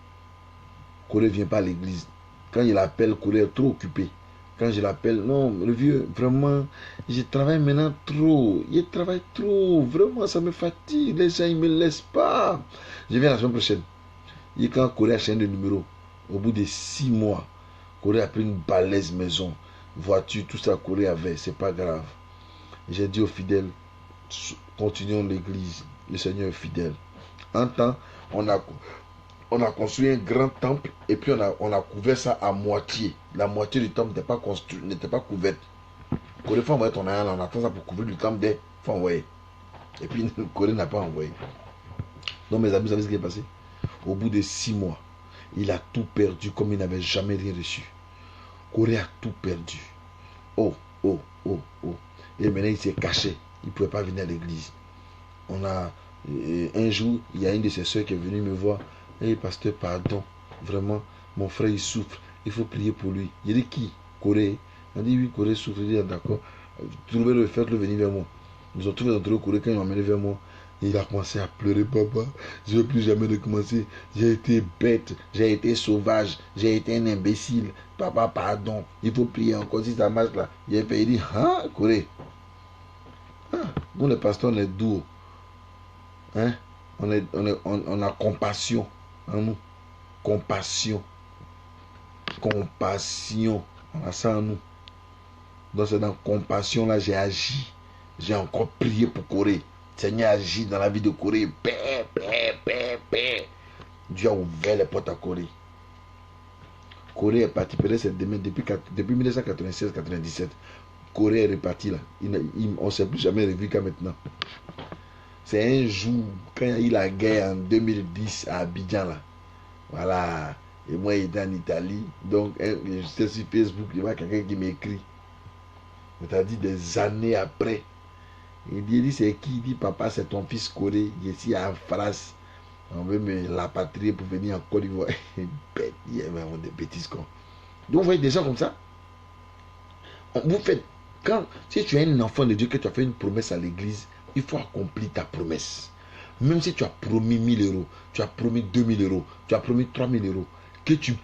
Corée ne vient pas à l'église. Quand il appelle, Corée est trop occupé. Quand je l'appelle, non, le vieux, vraiment, je travaille maintenant trop. Je travaille trop. Vraiment, ça me fatigue. Les gens, ils ne me laissent pas. Je viens la semaine prochaine. Et quand Corée a changé de numéro, au bout de 6 mois, Corée a pris une balèze maison, voiture, tout ça, Corée avait. C'est pas grave. J'ai dit aux fidèles, continuons l'église. Le Seigneur est fidèle. En temps, on a construit un grand temple et puis on a couvert ça à moitié. La moitié du temple n'était pas construit, n'était pas couverte. Corée faut envoyer ton argent, on attend ça pour couvrir le temple des faut envoyer. Et puis Corée n'a pas envoyé. Donc mes amis, vous savez ce qui est passé? Au bout de 6 mois, il a tout perdu comme il n'avait jamais rien reçu. Corée a tout perdu. Oh, oh, oh, oh. Et maintenant il s'est caché. Il ne pouvait pas venir à l'église. Un jour, il y a une de ses soeurs qui est venue me voir. Hey pasteur, pardon, vraiment, mon frère il souffre, il faut prier pour lui. Il dit qui? Corée. On dit oui, Corée souffre. Il dit d'accord. Trouvez-le, faites-le venir vers moi. Nous ont trouvé dans le Corée quand il m'a amené vers moi. Il a commencé à pleurer, papa. Je ne veux plus jamais recommencer. J'ai été bête, j'ai été sauvage, j'ai été un imbécile. Papa, pardon, il faut prier encore si ça marche là. Il dit, ah, Corée. Ah, nous les pasteurs, on est doux. Hein? On a compassion en nous. Compassion. Compassion. On a ça en nous. Donc c'est dans compassion là j'ai agi. J'ai encore prié pour Corée. Seigneur agit dans la vie de Corée. Père, père, père, père. Dieu a ouvert les portes à Corée. Corée est parti. Peut-être depuis 1996-97. Corée est reparti là. On ne s'est plus jamais revu qu'à maintenant. C'est un jour, quand il y a eu la guerre en 2010 à Abidjan là. Voilà. Et moi, j'étais en Italie. Donc, j'étais sur Facebook, il y a quelqu'un qui m'écrit. C'est-à-dire des années après. Il dit c'est qui? Il dit, papa, c'est ton fils Corée. Il est ici en France. On veut me rapatrier pour venir en Côte d'Ivoire. Bête, il y a vraiment des bêtises quoi. Donc, vous voyez des gens comme ça. Vous faites, si tu es un enfant de Dieu, que tu as fait une promesse à l'église, il faut accomplir ta promesse. Même si tu as promis 1000 euros, tu as promis 2000 euros, tu as promis 3000 euros, que tu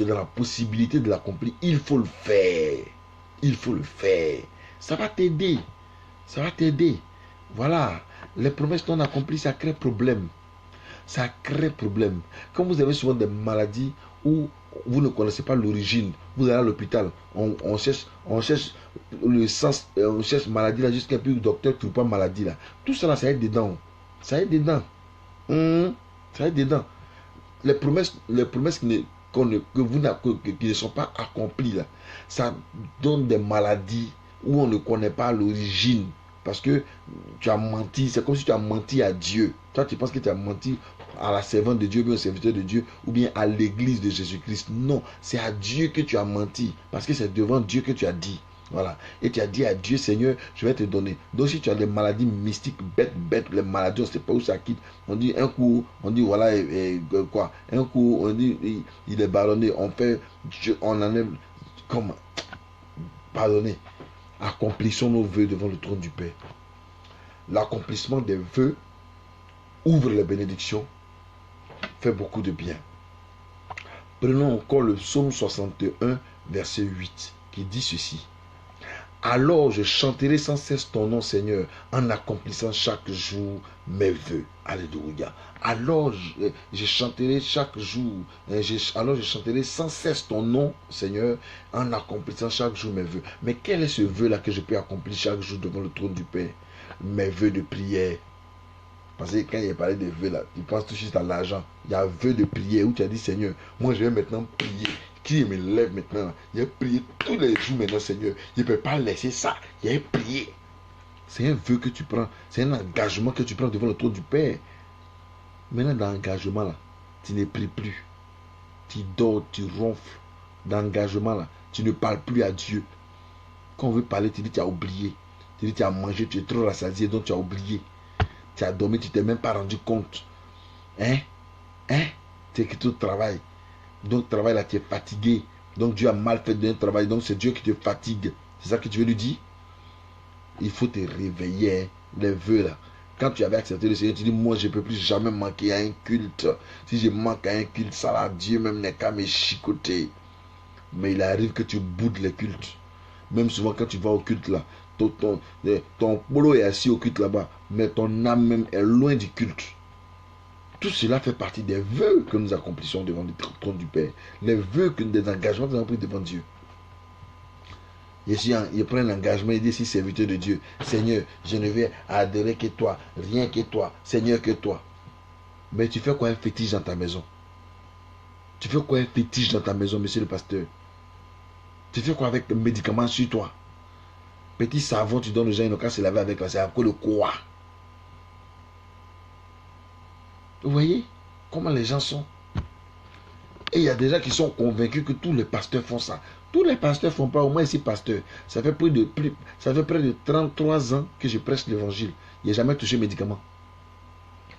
as la possibilité de l'accomplir, il faut le faire. Il faut le faire. Ça va t'aider. Ça va t'aider. Voilà. Les promesses non accomplies, ça crée problème. Ça crée problème. Quand vous avez souvent des maladies où vous ne connaissez pas l'origine, vous allez à l'hôpital, on cherche le sens, on cherche maladie là, jusqu'à plus le docteur ne trouve pas maladie là. Tout ça là, ça aide dedans. Ça aide dedans. Ça aide dedans. Les promesses qui ne sont pas accomplies là, ça donne des maladies où on ne connaît pas l'origine. Parce que tu as menti, c'est comme si tu as menti à Dieu. Toi, tu penses que tu as menti à la servante de Dieu, ou bien au serviteur de Dieu, ou bien à l'église de Jésus-Christ. Non, c'est à Dieu que tu as menti. Parce que c'est devant Dieu que tu as dit. Voilà. Et tu as dit à Dieu, Seigneur, je vais te donner. Donc si tu as des maladies mystiques, bêtes, les maladies, on ne sait pas où ça quitte. On dit un coup, on dit voilà, quoi. Un coup, on dit, il est ballonné. On enlève, comment? Pardonnez. Accomplissons nos vœux devant le trône du Père. L'accomplissement des vœux ouvre les bénédictions, fait beaucoup de bien. Prenons encore le psaume 61, verset 8, qui dit ceci. Alors je chanterai sans cesse ton nom, Seigneur, en accomplissant chaque jour mes vœux. Alléluia. Alors je chanterai chaque jour, alors je chanterai sans cesse ton nom, Seigneur, en accomplissant chaque jour mes vœux. Mais quel est ce vœu-là que je peux accomplir chaque jour devant le trône du Père? mes vœux de prière. Parce que quand il a parlé de vœux là, tu penses tout de suite à l'argent. Il y a vœux de prière où tu as dit Seigneur, moi je vais maintenant prier. Qui me lève maintenant? Il a prié tous les jours maintenant, Seigneur. Je ne peux pas laisser ça. Il a prié. C'est un vœu que tu prends. C'est un engagement que tu prends devant le trône du Père. Maintenant, dans l'engagement là, tu ne pries plus. Tu dors, tu ronfles. Dans l'engagement là, tu ne parles plus à Dieu. Quand on veut parler, tu dis tu as oublié. Tu dis tu as mangé, tu es trop rassasié, donc tu as oublié. Tu as dormi, tu ne t'es même pas rendu compte. Hein? Tu es quitté au travail. Donc, travail là, tu es fatigué. Donc, Dieu a mal fait de travail. Donc, c'est Dieu qui te fatigue. C'est ça que tu veux lui dire? Il faut te réveiller. Hein? Les vœux là. Quand tu avais accepté le Seigneur, tu dis, moi, je ne peux plus jamais manquer à un culte. Si je manque à un culte, ça là, Dieu même n'est qu'à me chicoter. Mais il arrive que tu boudes les cultes. Même souvent, quand tu vas au culte là, ton polo est assis au culte là-bas, mais ton âme même est loin du culte. Tout cela fait partie des vœux que nous accomplissons devant le trône du Père. Les vœux, des engagements que nous avons pris devant Dieu. Il prend un engagement, il dit, si serviteur de Dieu, Seigneur, je ne vais adorer que toi, rien que toi, Seigneur que toi. Mais tu fais quoi un fétiche dans ta maison? Tu fais quoi un fétiche dans ta maison, monsieur le pasteur? Tu fais quoi avec le médicament sur toi? Petit savon, tu donnes aux gens, ils n'ont qu'à se laver avec là, c'est à cause de quoi? Vous voyez comment les gens sont? Et il y a des gens qui sont convaincus que tous les pasteurs font ça. Tous les pasteurs ne font pas, au moins ici pasteur. Ça fait près de 33 ans que je prêche l'évangile. Il n'y a jamais touché médicament.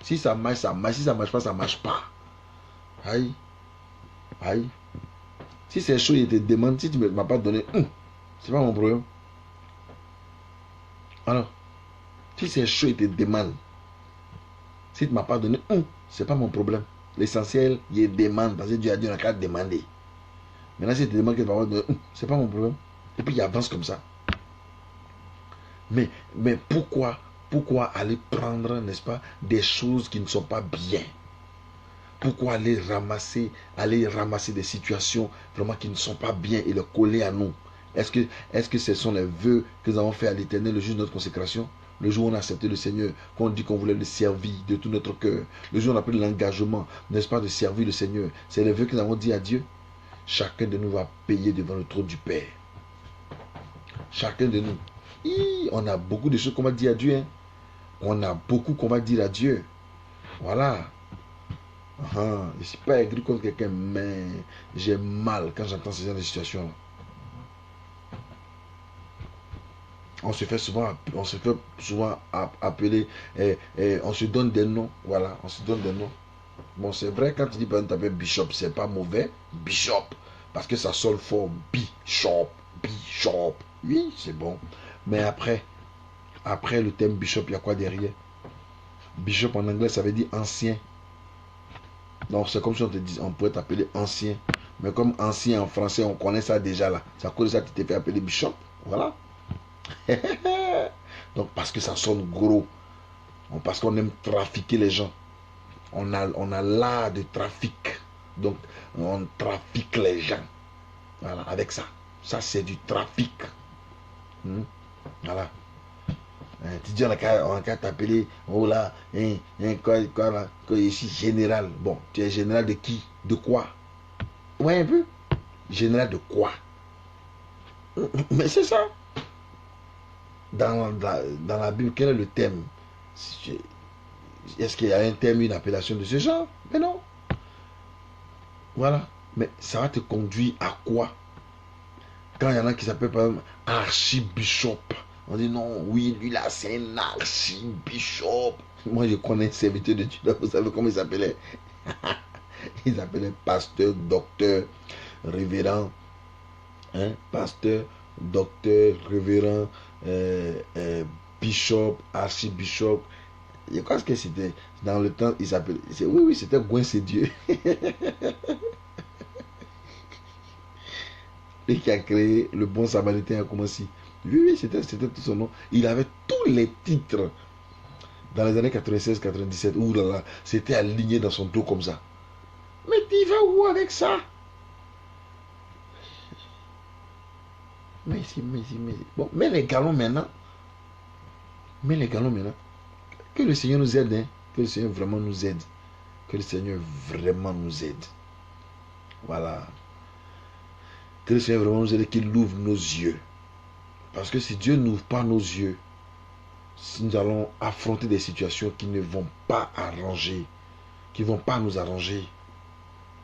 Si ça marche, ça marche. Si ça ne marche pas, ça ne marche pas. Aïe. Aïe. Si c'est chaud, il te demande, si tu ne m'as pas donné, c'est pas mon problème. Alors, si c'est chaud, il te demande. Si tu ne m'as pas donné, c'est pas mon problème. L'essentiel, il demande, parce que Dieu a dit, on n'a qu'à demander. Maintenant, si tu te demandes que tu vas donner, c'est pas mon problème. Et puis, il avance comme ça. Mais pourquoi aller prendre, n'est-ce pas, des choses qui ne sont pas bien? Pourquoi aller ramasser des situations vraiment qui ne sont pas bien et les coller à nous? Est-ce que ce sont les vœux que nous avons fait à l'Éternel le jour de notre consécration? Le jour où on a accepté le Seigneur, qu'on dit qu'on voulait le servir de tout notre cœur. Le jour où on a pris l'engagement, n'est-ce pas, de servir le Seigneur. C'est les vœux que nous avons dit à Dieu. Chacun de nous va payer devant le trône du Père. Chacun de nous. On a beaucoup de choses qu'on va dire à Dieu. Hein. On a beaucoup qu'on va dire à Dieu. Voilà. Je ne suis pas aigri contre quelqu'un, mais j'ai mal quand j'entends ce genre de situation-là. On se fait souvent appeler, on se donne des noms. Voilà, on se donne des noms. Bon, c'est vrai, quand tu dis par exemple, Bishop, c'est pas mauvais. Bishop, parce que ça sonne fort. Bishop. Oui, c'est bon. Mais après le thème Bishop, il y a quoi derrière? Bishop en anglais, ça veut dire ancien. Donc, c'est comme si on pourrait t'appeler ancien. Mais comme ancien en français, on connaît ça déjà là. C'est à cause de ça que tu t'es fait appeler Bishop. Voilà. Donc, parce que ça sonne gros. Parce qu'on aime trafiquer les gens. On a l'art de trafic. Donc, on trafique les gens. Voilà, avec ça. Ça, c'est du trafic. Voilà. Tu dis, on a qu'à t'appeler, oh là, quoi là, ici, général. Bon, tu es général de qui? De quoi? Ouais, un peu. Général de quoi? Mais c'est ça. Dans la Bible, quel est le thème? Est-ce qu'il y a un thème, une appellation de ce genre? Mais non. Voilà. Mais ça va te conduire à quoi? Quand il y en a qui s'appellent par exemple archibishop, on dit non, oui, lui là c'est un archibishop. Moi je connais un serviteur de Dieu, vous savez comment il s'appelait? Il s'appelait pasteur, docteur, révérend. Hein? Pasteur, docteur, révérend, bishop, archibishop. Je crois que c'était dans le temps, il s'appelait. Oui, c'était Gouin, c'est Dieu. Et qui a créé le bon samaritain à Koumassi. Oui, c'était tout son nom. Il avait tous les titres dans les années 96-97. Ouh là là, c'était aligné dans son dos comme ça. Mais tu vas où avec ça? Mais bon, mais les galons maintenant, Mais les galons maintenant, que le Seigneur nous aide, hein? Que le Seigneur vraiment nous aide. Que le Seigneur vraiment nous aide. Voilà. Que le Seigneur vraiment nous aide, qu'il ouvre nos yeux. Parce que si Dieu n'ouvre pas nos yeux, nous allons affronter des situations qui ne vont pas arranger, qui ne vont pas nous arranger.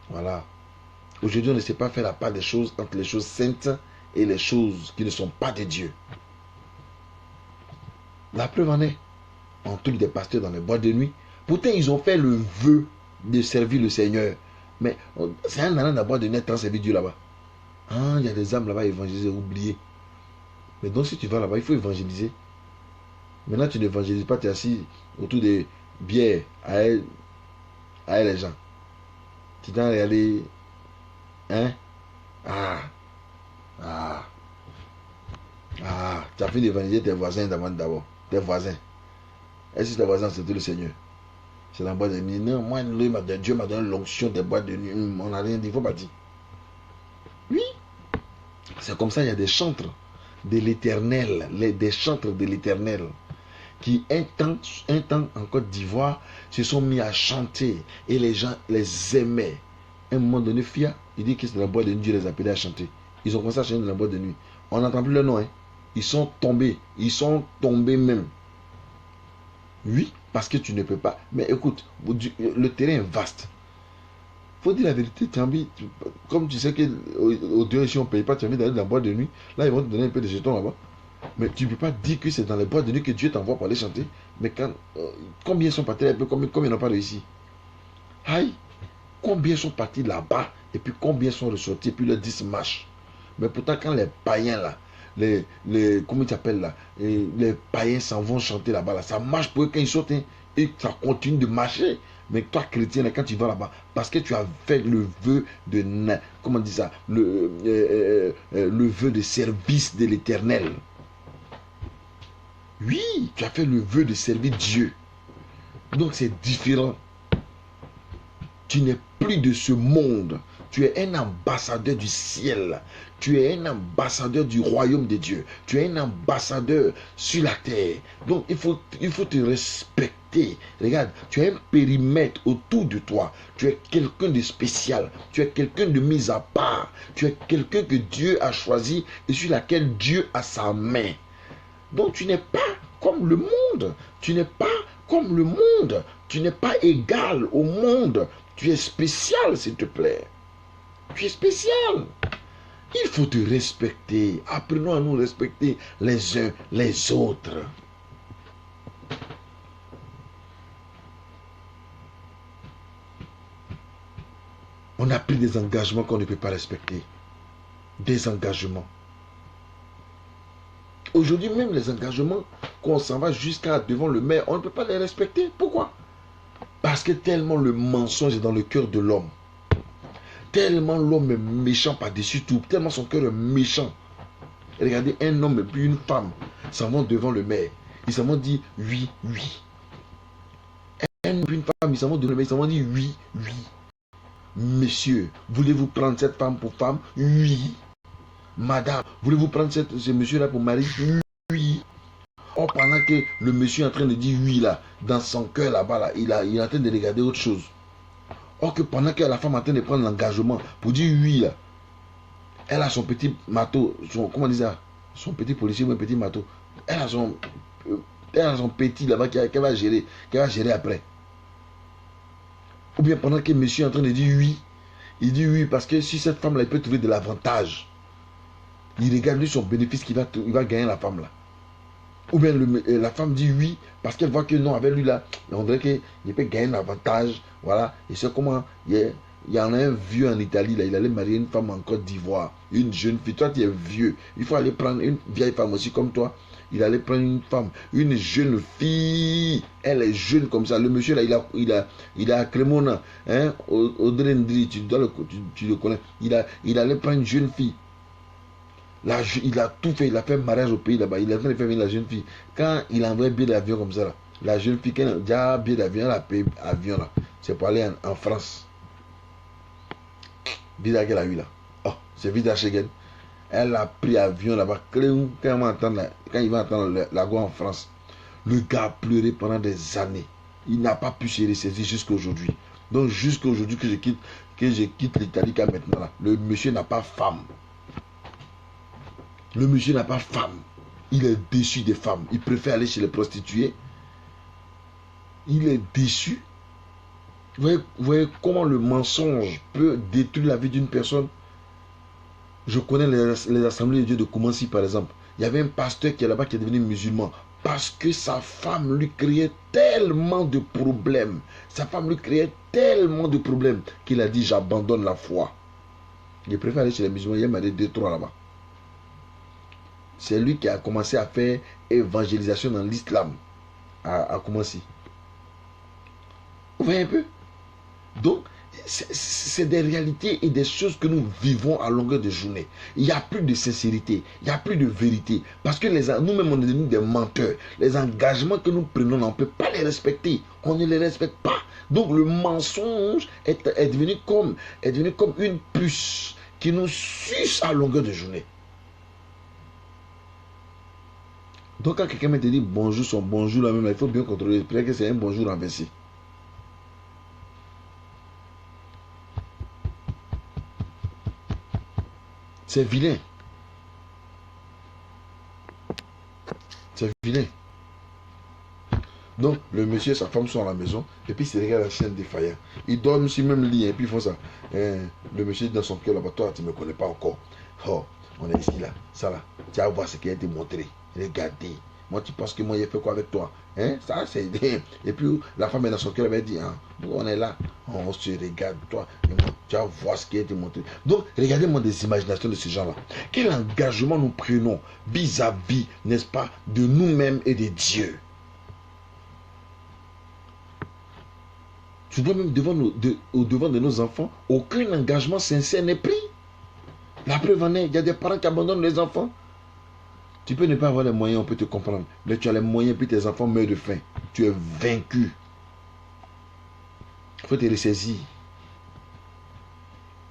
Voilà. Aujourd'hui, on ne sait pas faire la part des choses entre les choses saintes et les choses qui ne sont pas de Dieu. La preuve en est. On trouve des pasteurs dans les boîtes de nuit. Pourtant, ils ont fait le vœu de servir le Seigneur. Mais c'est un allant dans la boîte de nuit qui a servi Dieu là-bas. Ah, il y a des âmes là-bas à évangéliser, oubliez. Mais donc, si tu vas là-bas, il faut évangéliser. Maintenant, tu n'évangélises pas, tu es assis autour des bières à elle les gens. Tu t'en regardé. Hein? Ah. Ah. Ah. Tu as fait d'évangéliser tes voisins d'abord. Tes voisins. Est-ce que tes voisins, c'était le Seigneur? C'est la boîte de nuit. Non, moi, Dieu m'a donné l'onction des boîtes de nuit. On n'a rien dit, il faut pas dire. Oui. C'est comme ça, il y a des chantres de l'éternel. Des chantres de l'éternel. Qui, un temps en Côte d'Ivoire, se sont mis à chanter. Et les gens les aimaient. À un moment donné, Fia, il dit que c'est la boîte de nuit, Dieu les appelait à chanter. Ils ont commencé à chanter dans la boîte de nuit. On n'entend plus le nom. Hein. Ils sont tombés. Ils sont tombés même. Oui, parce que tu ne peux pas. Mais écoute, le terrain est vaste. Faut dire la vérité, tu as envie, comme tu sais qu'au dehors, si on ne paye pas, tu as envie d'aller dans la boîte de nuit. Là, ils vont te donner un peu de jetons là-bas. Mais tu ne peux pas dire que c'est dans les boîtes de nuit que Dieu t'envoie pour aller chanter. Mais combien sont partis là, combien n'ont pas réussi? Aïe, combien sont partis là-bas et puis combien sont ressortis et puis le 10 marches. Mais pourtant, quand les païens là, comment tu appelles là, les païens s'en vont chanter là-bas, là, ça marche pour eux quand ils sortent hein, et ça continue de marcher. Mais toi, chrétien, quand tu vas là-bas, parce que tu as fait le vœu de, comment on dit ça, le vœu de service de l'éternel. Oui, tu as fait le vœu de servir Dieu. Donc c'est différent. Tu n'es plus de ce monde. Tu es un ambassadeur du ciel. Tu es un ambassadeur du royaume de Dieu. Tu es un ambassadeur sur la terre. Donc il faut te respecter. Regarde, tu as un périmètre autour de toi. Tu es quelqu'un de spécial. Tu es quelqu'un de mis à part. Tu es quelqu'un que Dieu a choisi et sur laquelle Dieu a sa main. Donc tu n'es pas comme le monde. Tu n'es pas comme le monde. Tu n'es pas égal au monde. Tu es spécial, s'il te plaît. Tu es spécial. Il faut te respecter. Apprenons à nous respecter les uns les autres. On a pris des engagements qu'on ne peut pas respecter. Des engagements. Aujourd'hui, même les engagements, qu'on s'en va jusqu'à devant le maire, on ne peut pas les respecter. Pourquoi? Parce que tellement le mensonge est dans le cœur de l'homme. Tellement l'homme est méchant par-dessus tout. Tellement son cœur est méchant. Regardez, un homme et puis une femme s'en vont devant le maire. Ils s'en vont dire oui, oui. Un homme et puis une femme, ils s'en vont devant le maire. Ils s'en vont dire oui, oui. Monsieur, voulez-vous prendre cette femme pour femme? Oui. Madame, voulez-vous prendre ce monsieur-là pour mari? Oui. Or, pendant que le monsieur est en train de dire oui là, dans son cœur là-bas, là, il est en train de regarder autre chose. Or que pendant que la femme est en train de prendre l'engagement pour dire oui là, elle a son petit matos, comment on dit ça? Son petit policier ou un petit matos. Elle a son petit là-bas qu'elle va gérer après. Ou bien pendant que monsieur est en train de dire oui, il dit oui parce que si cette femme là, il peut trouver de l'avantage. Il regarde lui son bénéfice qu'il va gagner la femme là. Ou bien la femme dit oui parce qu'elle voit que non, avec lui là, on dirait qu'il peut gagner un avantage. Voilà. Et c'est comment il y en a un vieux en Italie là, il allait marier une femme en Côte d'Ivoire, une jeune fille. Toi, tu es vieux. Il faut aller prendre une vieille femme aussi comme toi. Il allait prendre une femme, une jeune fille. Elle est jeune comme ça. Le monsieur là, il a Cremona, hein, Audrey Ndri, tu le connais. Il allait prendre une jeune fille. Là, il a tout fait, il a fait mariage au pays là-bas, il a fait venir la jeune fille. Quand il a envoyé billet d'avion comme ça, là, la jeune fille, quand elle a déjà billet d'avion, elle a payé avion là, c'est pour aller en France. Visa qu'elle a eu là. Oh, c'est Visa Schengen. Elle a pris avion là-bas, quand il va entendre la go en France. Le gars a pleuré pendant des années. Il n'a pas pu se ressaisir jusqu'à aujourd'hui. Donc jusqu'à aujourd'hui que je quitte l'Italie maintenant, là, le monsieur n'a pas femme. Le monsieur n'a pas femme. Il est déçu des femmes. Il préfère aller chez les prostituées. Il est déçu. Vous voyez comment le mensonge peut détruire la vie d'une personne. Je connais les assemblées de Dieu de Koumassi par exemple. Il y avait un pasteur qui est là-bas qui est devenu musulman. Parce que sa femme lui créait tellement de problèmes. Sa femme lui créait tellement de problèmes qu'il a dit j'abandonne la foi. Il préfère aller chez les musulmans. Il y a des 2-3 là-bas. C'est lui qui a commencé à faire évangélisation dans l'islam à Koumassi. Vous voyez un peu? Donc, c'est des réalités et des choses que nous vivons à longueur de journée. Il n'y a plus de sincérité, il n'y a plus de vérité. Parce que nous-mêmes, on est devenus des menteurs. Les engagements que nous prenons, on ne peut pas les respecter. On ne les respecte pas. Donc, le mensonge est devenu comme une puce qui nous suce à longueur de journée. Donc, quand quelqu'un me dit bonjour, son bonjour là même, il faut bien contrôler. Peut-être que c'est un bonjour renversé. C'est vilain. C'est vilain. Donc, le monsieur et sa femme sont à la maison, et puis ils se regardent la chaîne défaillant. Ils dorment sur le même lit, et puis ils font ça. Le monsieur dit dans son cœur, là-bas, toi, tu ne me connais pas encore. Oh, on est ici, là, ça, là. Tu vas voir ce qui a été montré. Regardez. Moi, tu penses que moi, j'ai fait quoi avec toi? Hein? Ça, c'est... Et puis, la femme est dans son cœur, elle va dire, hein, on est là, on se regarde, toi, et moi, tu vas voir ce qui a été montré. Donc, regardez-moi des imaginations de ces gens-là. Quel engagement nous prenons vis-à-vis, n'est-ce pas, de nous-mêmes et de Dieu? Tu vois, même au devant de nos enfants, aucun engagement sincère n'est pris. La preuve en est, il y a des parents qui abandonnent les enfants. Tu peux ne pas avoir les moyens, on peut te comprendre. Mais tu as les moyens, puis tes enfants meurent de faim. Tu es vaincu. Il faut te ressaisir.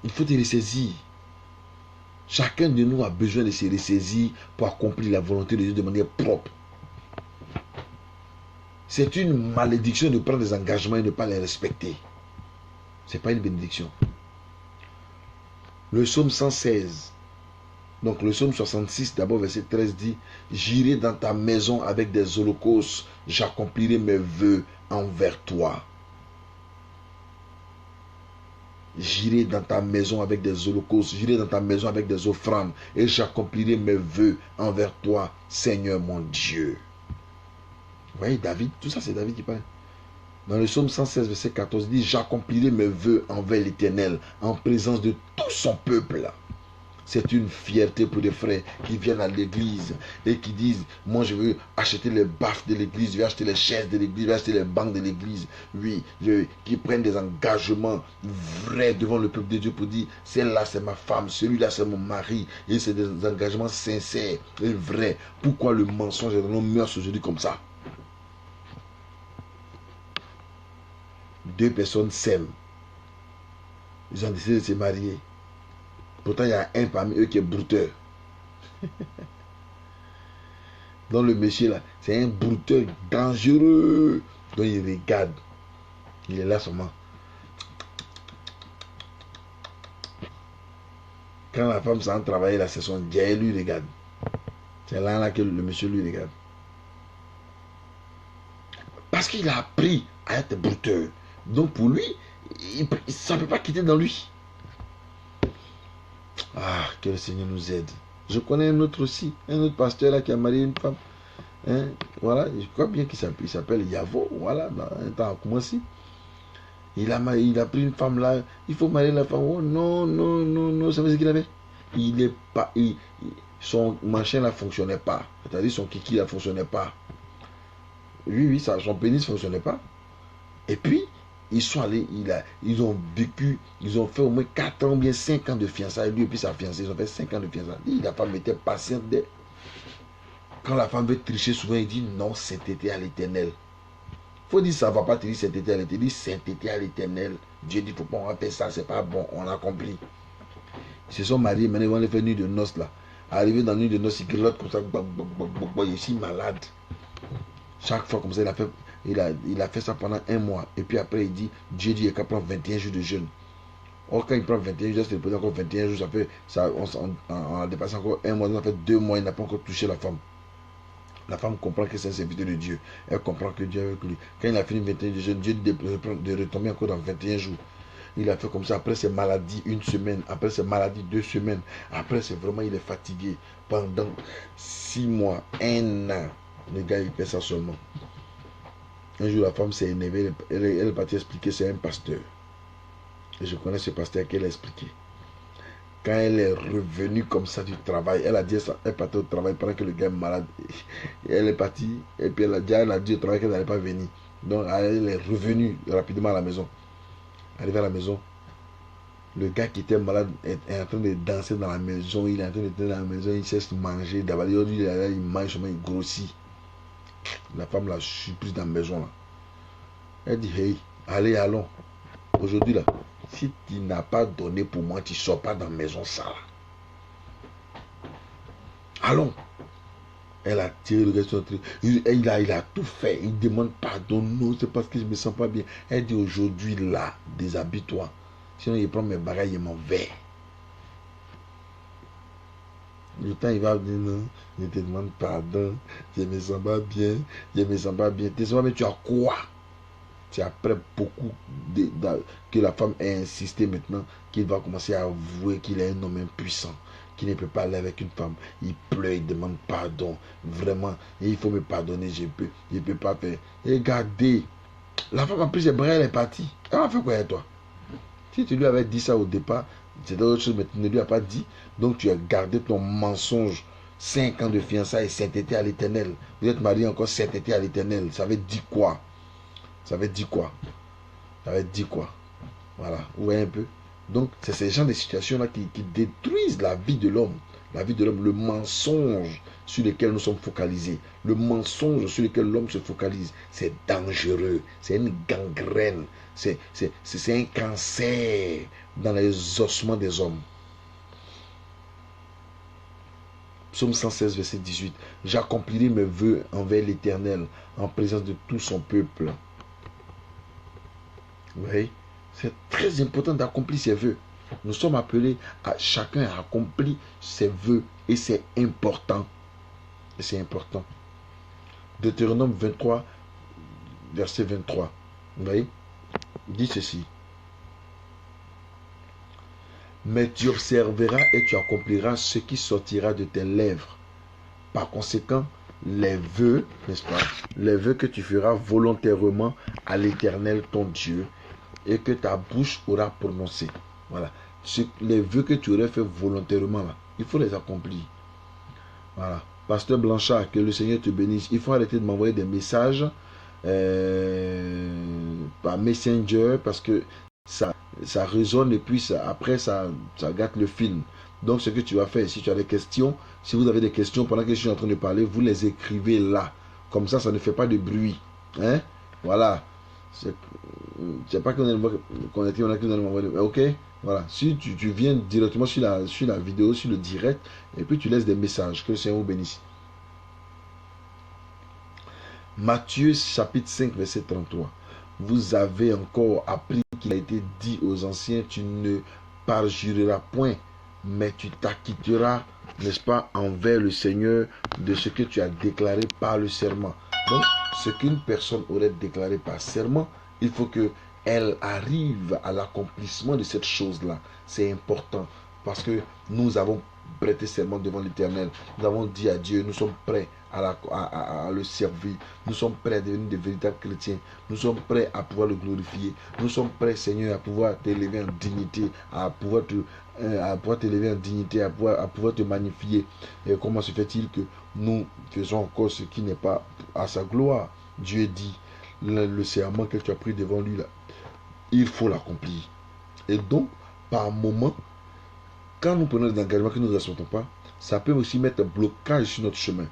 Il faut te ressaisir. Chacun de nous a besoin de se ressaisir pour accomplir la volonté de Dieu de manière propre. C'est une malédiction de prendre des engagements et de ne pas les respecter. Ce n'est pas une bénédiction. Le psaume 116. Donc le psaume 66, d'abord verset 13 dit, j'irai dans ta maison avec des holocaustes, j'accomplirai mes vœux envers toi. J'irai dans ta maison avec des holocaustes, j'irai dans ta maison avec des offrandes, et j'accomplirai mes vœux envers toi, Seigneur mon Dieu. Vous voyez David, tout ça c'est David qui parle. Dans le psaume 116, verset 14, il dit, j'accomplirai mes vœux envers l'Éternel, en présence de tout son peuple. C'est une fierté pour des frères qui viennent à l'église et qui disent, moi je veux acheter les baffes de l'église, je veux acheter les chaises de l'église, je veux acheter les bancs de l'église. Oui, qui prennent des engagements vrais devant le peuple de Dieu pour dire, celle-là c'est ma femme, celui-là c'est mon mari. Et c'est des engagements sincères et vrais. Pourquoi le mensonge dans nos mœurs aujourd'hui comme ça? Deux personnes s'aiment. Ils ont décidé de se marier. Pourtant, il y a un parmi eux qui est brouteur. Donc le monsieur là, c'est un brouteur dangereux. Donc il regarde. Il est là seulement. Quand la femme s'en travaille là, c'est son dia, il lui regarde. C'est là que le monsieur lui regarde. Parce qu'il a appris à être brouteur. Donc pour lui, ça ne peut pas quitter dans lui. Ah, que le Seigneur nous aide. Je connais un autre aussi, un autre pasteur là qui a marié une femme. Hein, voilà, je crois bien qu'il s'appelle Yavo. Voilà, dans un temps à Koumassi. Il a pris une femme là. Il faut marier la femme. Oh non, non, non, non. Ça veut dire qu'il avait. Son machin là ne fonctionnait pas. C'est-à-dire son kiki là ne fonctionnait pas. Oui, son pénis ne fonctionnait pas. Et puis, ils sont allés, ils ont vécu, ils ont fait au moins 4 ans, bien 5 ans de fiançailles. Lui et puis sa fiancée, ils ont fait 5 ans de fiançailles. La femme était patiente d'elle. Quand la femme veut tricher, souvent il dit non, sainteté à l'Éternel. Il faut dire ça ne va pas te dire sainteté à l'Éternel. Il dit sainteté à l'Éternel. Dieu dit, il ne faut pas on faire ça, c'est pas bon, on a compris. Ils se sont mariés, maintenant ils vont aller faire une nuit de noces là. Arrivé dans la nuit de noces, ils grelottent comme ça, je suis malade. Chaque fois comme ça, il a fait ça pendant un mois. Et puis après, il dit, Dieu dit qu'il prend 21 jours de jeûne. Or, quand il prend 21 jours, c'est le encore 21 jours, ça fait, on a dépassé encore un mois, on a fait 2 mois, il n'a pas encore touché la femme. La femme comprend que c'est un serviteur de Dieu. Elle comprend que Dieu est avec lui. Quand il a fini 21 jours de jeûne, Dieu dit de retomber encore dans 21 jours. Il a fait comme ça. Après ses maladies, 1 semaine. Après ses maladies, 2 semaines. Après, c'est vraiment, il est fatigué. Pendant 6 mois, 1 an, le gars, il fait ça seulement. Un jour, la femme s'est énervée. Elle est partie expliquer, c'est un pasteur. Et je connais ce pasteur qu'elle a expliqué. Quand elle est revenue comme ça du travail, elle a dit ça, elle partait au travail pendant que le gars est malade. Et elle est partie, et puis elle a dit au travail qu'elle n'allait pas venir. Donc elle est revenue rapidement à la maison. Arrivée à la maison, le gars qui était malade est en train de danser dans la maison, il est en train de danser dans la maison, il cesse de manger, d'avaler, il mange, il grossit. La femme l'a surprise dans la maison là. Elle dit, hey, allez, allons. Aujourd'hui là, si tu n'as pas donné pour moi, tu ne sors pas dans la maison sale. Allons. Elle a tiré le gars sur le truc. Il a tout fait. Il demande pardon. Non, c'est parce que je ne me sens pas bien. Elle dit aujourd'hui là, déshabille-toi. Sinon, il prend mes bagages et m'en vais. Le temps, il va dire non, je te demande pardon. Je ne me sens pas bien. Je ne me sens pas bien. Tu ne sens pas bien, tu as quoi? C'est après beaucoup que la femme a insisté maintenant qu'il va commencer à avouer qu'il est un homme impuissant, qu'il ne peut pas aller avec une femme. Il pleure, il demande pardon. Vraiment, il faut me pardonner, je ne peux pas faire. Regardez, la femme a pris ses bras, elle est partie. Elle a fait quoi avec toi? Si tu lui avais dit ça au départ, c'était autre chose, mais tu ne lui as pas dit. Donc tu as gardé ton mensonge. 5 ans de fiançailles, 7 étés à l'éternel. Vous êtes mariés encore 7 étés à l'éternel. Ça veut dire quoi? Ça veut dire quoi? Ça veut dire quoi? Voilà, vous voyez un peu. Donc, c'est ces genres de situations-là qui détruisent la vie de l'homme. La vie de l'homme, le mensonge sur lequel nous sommes focalisés. Le mensonge sur lequel l'homme se focalise, c'est dangereux. C'est une gangrène. C'est un cancer dans les ossements des hommes. Psaume 116, verset 18. J'accomplirai mes vœux envers l'Éternel en présence de tout son peuple. Oui, c'est très important d'accomplir ses vœux. Nous sommes appelés à chacun à accomplir ses vœux et c'est important. Et c'est important. Deutéronome 23, verset 23. Vous voyez, dit ceci. Mais tu observeras et tu accompliras ce qui sortira de tes lèvres. Par conséquent, les vœux, n'est-ce pas, les vœux que tu feras volontairement à l'Éternel ton Dieu et que ta bouche aura prononcé. Voilà. Les vœux que tu aurais fait volontairement, là, il faut les accomplir. Voilà. Pasteur Blanchard, que le Seigneur te bénisse. Il faut arrêter de m'envoyer des messages par Messenger parce que ça résonne et puis après ça gâte le film. Donc ce que tu vas faire, si tu as des questions, si vous avez des questions pendant que je suis en train de parler, vous les écrivez là. Comme ça ne fait pas de bruit. Hein? Voilà. C'est pas qu'on a connecté, on a m'envoyer. Ok? Voilà. Si tu viens directement sur la vidéo, sur le direct, et puis tu laisses des messages. Que le Seigneur vous bénisse. Matthieu chapitre 5, verset 33. Vous avez encore appris qu'il a été dit aux anciens, tu ne parjureras point, mais tu t'acquitteras, n'est-ce pas, envers le Seigneur de ce que tu as déclaré par le serment. Donc, ce qu'une personne aurait déclaré par serment, il faut qu'elle arrive à l'accomplissement de cette chose-là. C'est important parce que nous avons prêté serment devant l'Éternel. Nous avons dit à Dieu, nous sommes prêts à le servir. Nous sommes prêts à devenir des véritables chrétiens. Nous sommes prêts à pouvoir le glorifier. Nous sommes prêts, Seigneur, à pouvoir t'élever en dignité, à pouvoir t'élever en dignité, à pouvoir te magnifier. Et comment se fait-il que nous faisons encore ce qui n'est pas à sa gloire? Dieu dit, le serment que tu as pris devant lui, là, il faut l'accomplir. Et donc, par moment, quand nous prenons des engagements que nous ne respectons pas, ça peut aussi mettre un blocage sur notre chemin.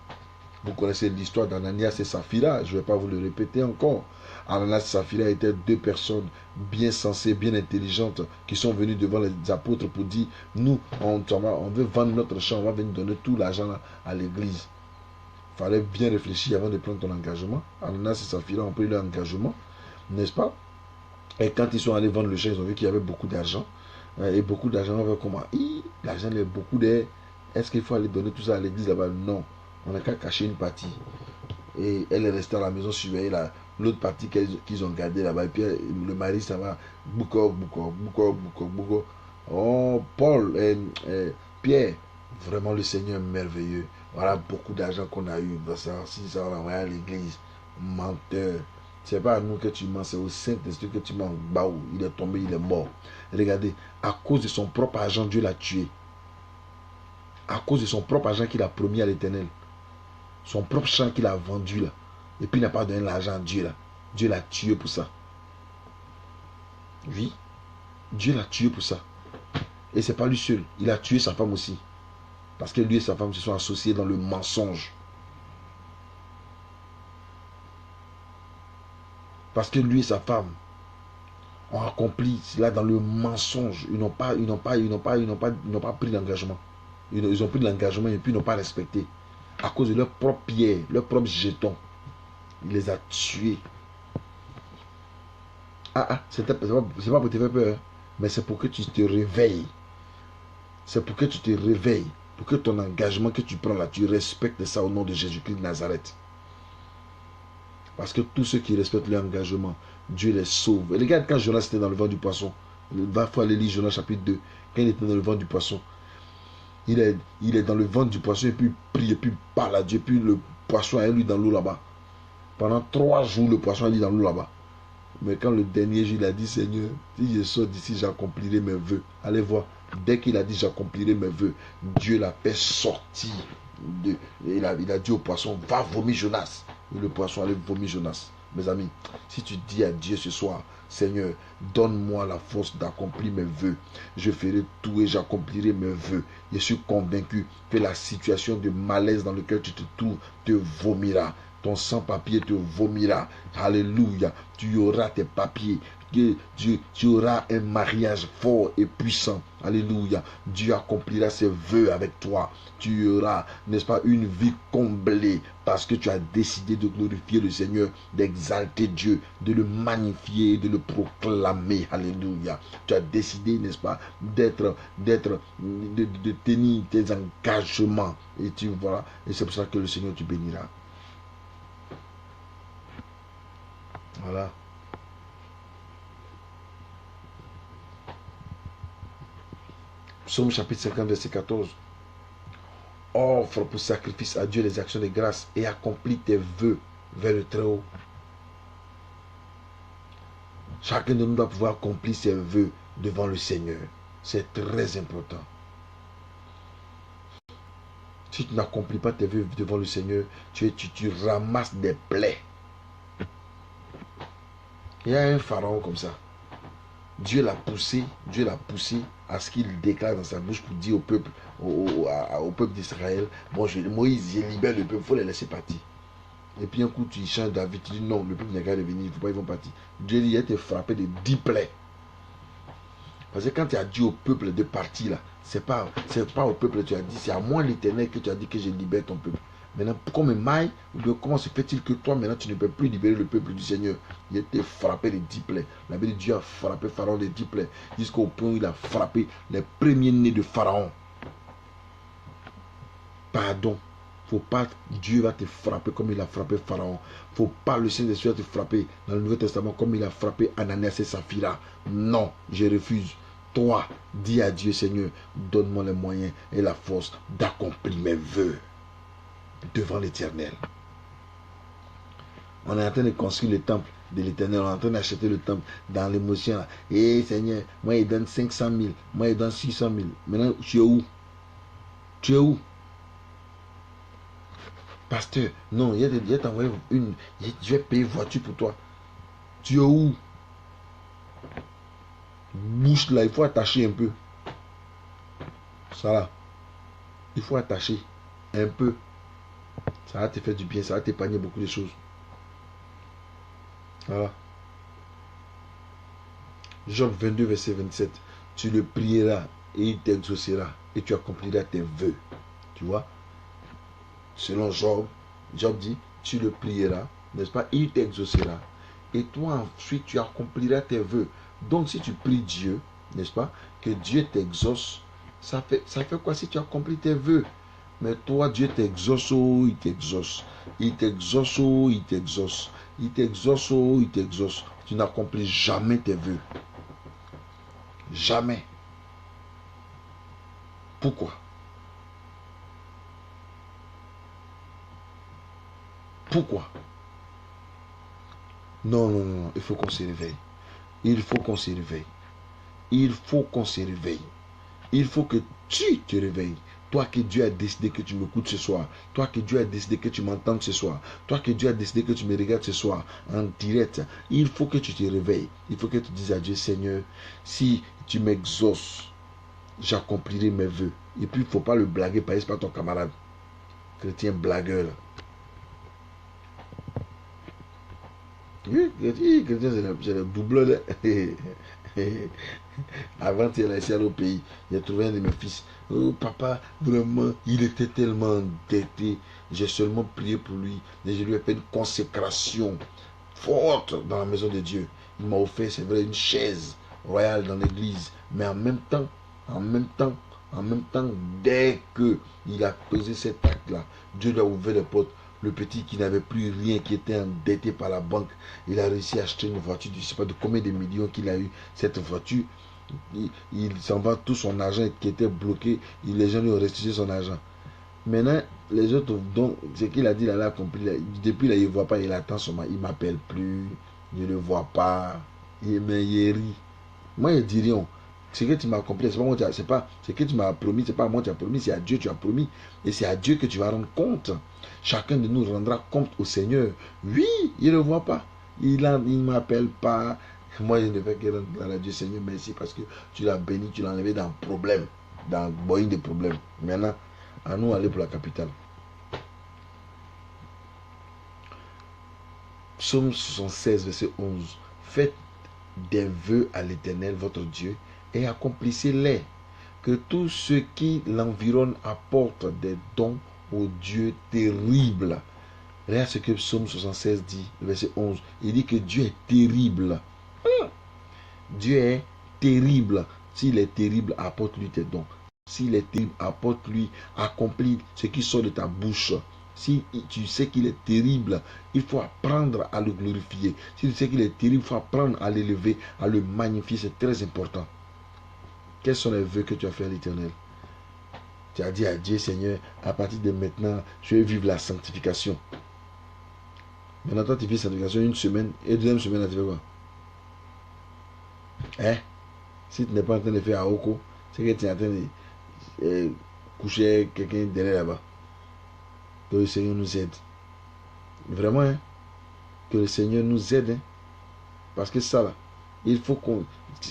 Vous connaissez l'histoire d'Ananias et Saphira, je ne vais pas vous le répéter encore. Ananias et Saphira étaient 2 personnes bien sensées, bien intelligentes, qui sont venues devant les apôtres pour dire, nous, on veut vendre notre champ, on va venir donner tout l'argent à l'église. fallait bien réfléchir avant de prendre ton engagement. Ananas et Saphira ont pris leur engagement, n'est-ce pas? Et quand ils sont allés vendre le champ, ils ont vu qu'il y avait beaucoup d'argent. Et beaucoup d'argent, on va comment? L'argent, il y a beaucoup d'air. Est-ce qu'il faut aller donner tout ça à l'église là-bas? Non. On n'a qu'à cacher une partie. Et elle est restée à la maison surveiller l'autre partie qu'ils ont gardée là-bas. Et puis le mari, ça va. Bouco. Oh, Paul, Pierre, vraiment le Seigneur est merveilleux. Voilà beaucoup d'argent qu'on a eu. Si ça va envoyer à l'église. Menteur. C'est pas à nous que tu mens, c'est au Saint-Esprit que tu mens. Baou, il est tombé, il est mort. Regardez, à cause de son propre argent, Dieu l'a tué. À cause de son propre argent qu'il a promis à l'Éternel. Son propre champ qu'il a vendu là. Et puis il n'a pas donné l'argent à Dieu là. Dieu l'a tué pour ça. Oui. Dieu l'a tué pour ça. Et c'est pas lui seul. Il a tué sa femme aussi. Parce que lui et sa femme se sont associés dans le mensonge. Parce que lui et sa femme ont accompli cela dans le mensonge. Ils n'ont pas pris l'engagement. Ils ont pris l'engagement et puis ils n'ont pas respecté. À cause de leur propre pierre, leur propre jeton. Il les a tués. C'est pas pour te faire peur, mais c'est pour que tu te réveilles. C'est pour que tu te réveilles. Pour que ton engagement que tu prends là, tu respectes ça au nom de Jésus-Christ de Nazareth. Parce que tous ceux qui respectent leur engagement, Dieu les sauve. Et regarde quand Jonas était dans le ventre du poisson. Il va falloir aller lire Jonas chapitre 2. Quand il était dans le ventre du poisson. Il est dans le ventre du poisson et puis il prie et puis il parle à Dieu. Et puis le poisson est lui dans l'eau là-bas. Pendant 3 jours, le poisson est lui dans l'eau là-bas. Mais quand le dernier jour, il a dit, Seigneur, si je sors d'ici, j'accomplirai mes vœux. Allez voir. Dès qu'il a dit, j'accomplirai mes vœux, Dieu l'a fait sortir. Il a dit au poisson, va vomir Jonas. Et le poisson allait vomir Jonas. Mes amis, si tu dis à Dieu ce soir, Seigneur, donne-moi la force d'accomplir mes vœux. Je ferai tout et j'accomplirai mes vœux. Je suis convaincu que la situation de malaise dans laquelle tu te trouves te vomira. Ton sans-papier te vomira. Alléluia. Tu auras tes papiers. Tu auras un mariage fort et puissant. Alléluia. Dieu accomplira ses vœux avec toi. Tu auras, n'est-ce pas, une vie comblée parce que tu as décidé de glorifier le Seigneur, d'exalter Dieu, de le magnifier, de le proclamer. Alléluia. Tu as décidé, n'est-ce pas, de tenir tes engagements. Et tu vois, et c'est pour ça que le Seigneur te bénira. Voilà. Psaume chapitre 50, verset 14. Offre pour sacrifice à Dieu les actions de grâce et accomplis tes vœux vers le Très-Haut. Chacun de nous doit pouvoir accomplir ses vœux devant le Seigneur. C'est très important. Si tu n'accomplis pas tes vœux devant le Seigneur, tu ramasses des plaies. Il y a un pharaon comme ça. Dieu l'a poussé à ce qu'il déclare dans sa bouche pour dire au peuple, au peuple d'Israël, bon, Moïse, il libère le peuple, il faut les laisser partir. Et puis un coup, tu changes David, tu dis non, le peuple n'est qu'à revenir, il ne faut pas, ils vont partir. Dieu dit, il a été frappé de 10 plaies. Parce que quand tu as dit au peuple de partir là, c'est pas au peuple que tu as dit, c'est à moi l'Éternel que tu as dit que je libère ton peuple. Maintenant, comme maille, comment se fait-il que toi, maintenant, tu ne peux plus libérer le peuple du Seigneur? Il a été frappé de 10 plaies. La Bible de Dieu a frappé Pharaon de 10 plaies. Jusqu'au point où il a frappé les premiers-nés de Pharaon. Pardon. Faut pas, Dieu va te frapper comme il a frappé Pharaon. Faut pas le Saint-Esprit va te frapper dans le Nouveau Testament comme il a frappé Ananias et Saphira. Non, je refuse. Toi, dis à Dieu, Seigneur, donne-moi les moyens et la force d'accomplir mes vœux devant l'Éternel. On est en train de construire le temple de l'Éternel. On est en train d'acheter le temple dans l'émotion. Et Seigneur, moi il donne 500 000. Moi il donne 600 000. Maintenant, tu es où? Tu es où? Pasteur, non, il a t'envoyé une. Je vais payer voiture pour toi. Tu es où? Bouche là, il faut attacher un peu. Ça là. Il faut attacher un peu. Ça va te faire du bien, ça va t'épargner beaucoup de choses. Voilà. Job 22, verset 27. Tu le prieras et il t'exaucera et tu accompliras tes vœux. Tu vois? Selon Job, Job dit, tu le prieras, n'est-ce pas? Il t'exaucera. Et toi, ensuite, tu accompliras tes vœux. Donc, si tu pries Dieu, n'est-ce pas? Que Dieu t'exauce, ça fait quoi si tu accomplis tes vœux? Mais toi, Dieu t'exauce, oh, il t'exauce. Il t'exauce, oh, il t'exauce. Il t'exauce, oh, il t'exauce. Tu n'accomplis jamais tes vœux. Jamais. Pourquoi? Pourquoi? Non, non, non, il faut qu'on se réveille. Il faut qu'on se réveille. Il faut qu'on se réveille. Il faut que tu te réveilles. Toi que Dieu a décidé que tu m'écoutes ce soir. Toi que Dieu a décidé que tu m'entendes ce soir. Toi que Dieu a décidé que tu me regardes ce soir en direct. Il faut que tu te réveilles. Il faut que tu dises à Dieu, Seigneur, si tu m'exauces, j'accomplirai mes vœux. Et puis, il ne faut pas le blaguer, parce que ce n'est pas ton camarade. Chrétien blagueur. Oui, chrétien, c'est le doubleur. Avant, il a au pays. J'ai trouvé un de mes fils. Oh, papa, vraiment, il était tellement endetté. J'ai seulement prié pour lui. Et je lui ai fait une consécration forte dans la maison de Dieu. Il m'a offert, c'est vrai, une chaise royale dans l'église. Mais en même temps, dès qu'il a posé cet acte-là, Dieu lui a ouvert les portes. Le petit qui n'avait plus rien, qui était endetté par la banque, il a réussi à acheter une voiture, je ne sais pas de combien de millions qu'il a eu. Cette voiture, il s'en va tout son argent qui était bloqué, les gens lui ont restitué son argent. Maintenant, les autres, donc, ce qu'il a dit, il a accompli. Depuis là, il ne voit pas, il attend son il ne m'appelle plus, je ne le vois pas, il rit. Moi, je dis rien. Ce que tu m'as accompli, c'est pas ce que tu m'as promis, c'est pas à moi que tu as promis, c'est à Dieu que tu as promis. Et c'est à Dieu que tu vas rendre compte. Chacun de nous rendra compte au Seigneur. Oui, il ne le voit pas. Il ne m'appelle pas. Moi, je ne fais que rendre à Dieu, Seigneur, merci parce que tu l'as béni, tu l'as enlevé dans le problème, dans le boyau de problèmes. Maintenant, à nous aller pour la capitale. Psaume 76, verset 11. Faites des vœux à l'Éternel, votre Dieu, et accomplissez-les. Que tous ceux qui l'environnent apportent des dons au Dieu terrible. Regarde ce que Psaume 76 dit, verset 11. Il dit que Dieu est terrible. Dieu est terrible. S'il est terrible, apporte-lui tes dons. S'il est terrible, apporte-lui, accomplis ce qui sort de ta bouche. Si tu sais qu'il est terrible, il faut apprendre à le glorifier. Si tu sais qu'il est terrible, il faut apprendre à l'élever, à le magnifier. C'est très important. Quels sont les vœux que tu as fait à l'Éternel? Tu as dit à Dieu, Seigneur, à partir de maintenant, je vais vivre la sanctification. Maintenant, toi, tu vis la sanctification une semaine, et deuxième semaine, tu fais quoi? Hein? Si tu n'es pas en train de faire Aoko, c'est que tu es en train de coucher quelqu'un derrière là-bas. Que le Seigneur nous aide. Vraiment, hein? Que le Seigneur nous aide. Hein? Parce que ça, là, il faut qu'on...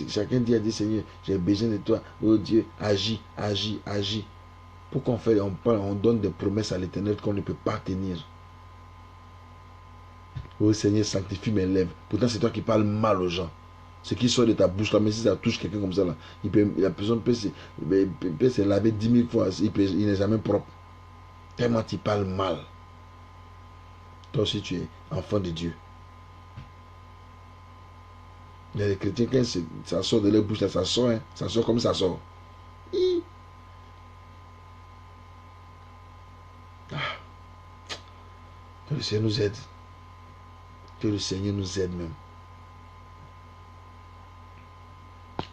Chacun dit à Dieu, Seigneur, j'ai besoin de toi. Oh Dieu, agis, agis, agis. Pour qu'on fait, on donne des promesses à l'Éternel qu'on ne peut pas tenir. Oh Seigneur, sanctifie mes lèvres. Pourtant, c'est toi qui parles mal aux gens. Ce qui sort de ta bouche là, mais si ça touche quelqu'un comme ça là, la personne peut se laver 10 000 fois, il n'est jamais propre. Tellement tu parles mal. Toi aussi tu es enfant de Dieu. Les chrétiens, quand ça sort de leur bouche là, ça sort, hein, ça sort comme ça sort. Ah. Que le Seigneur nous aide. Que le Seigneur nous aide même.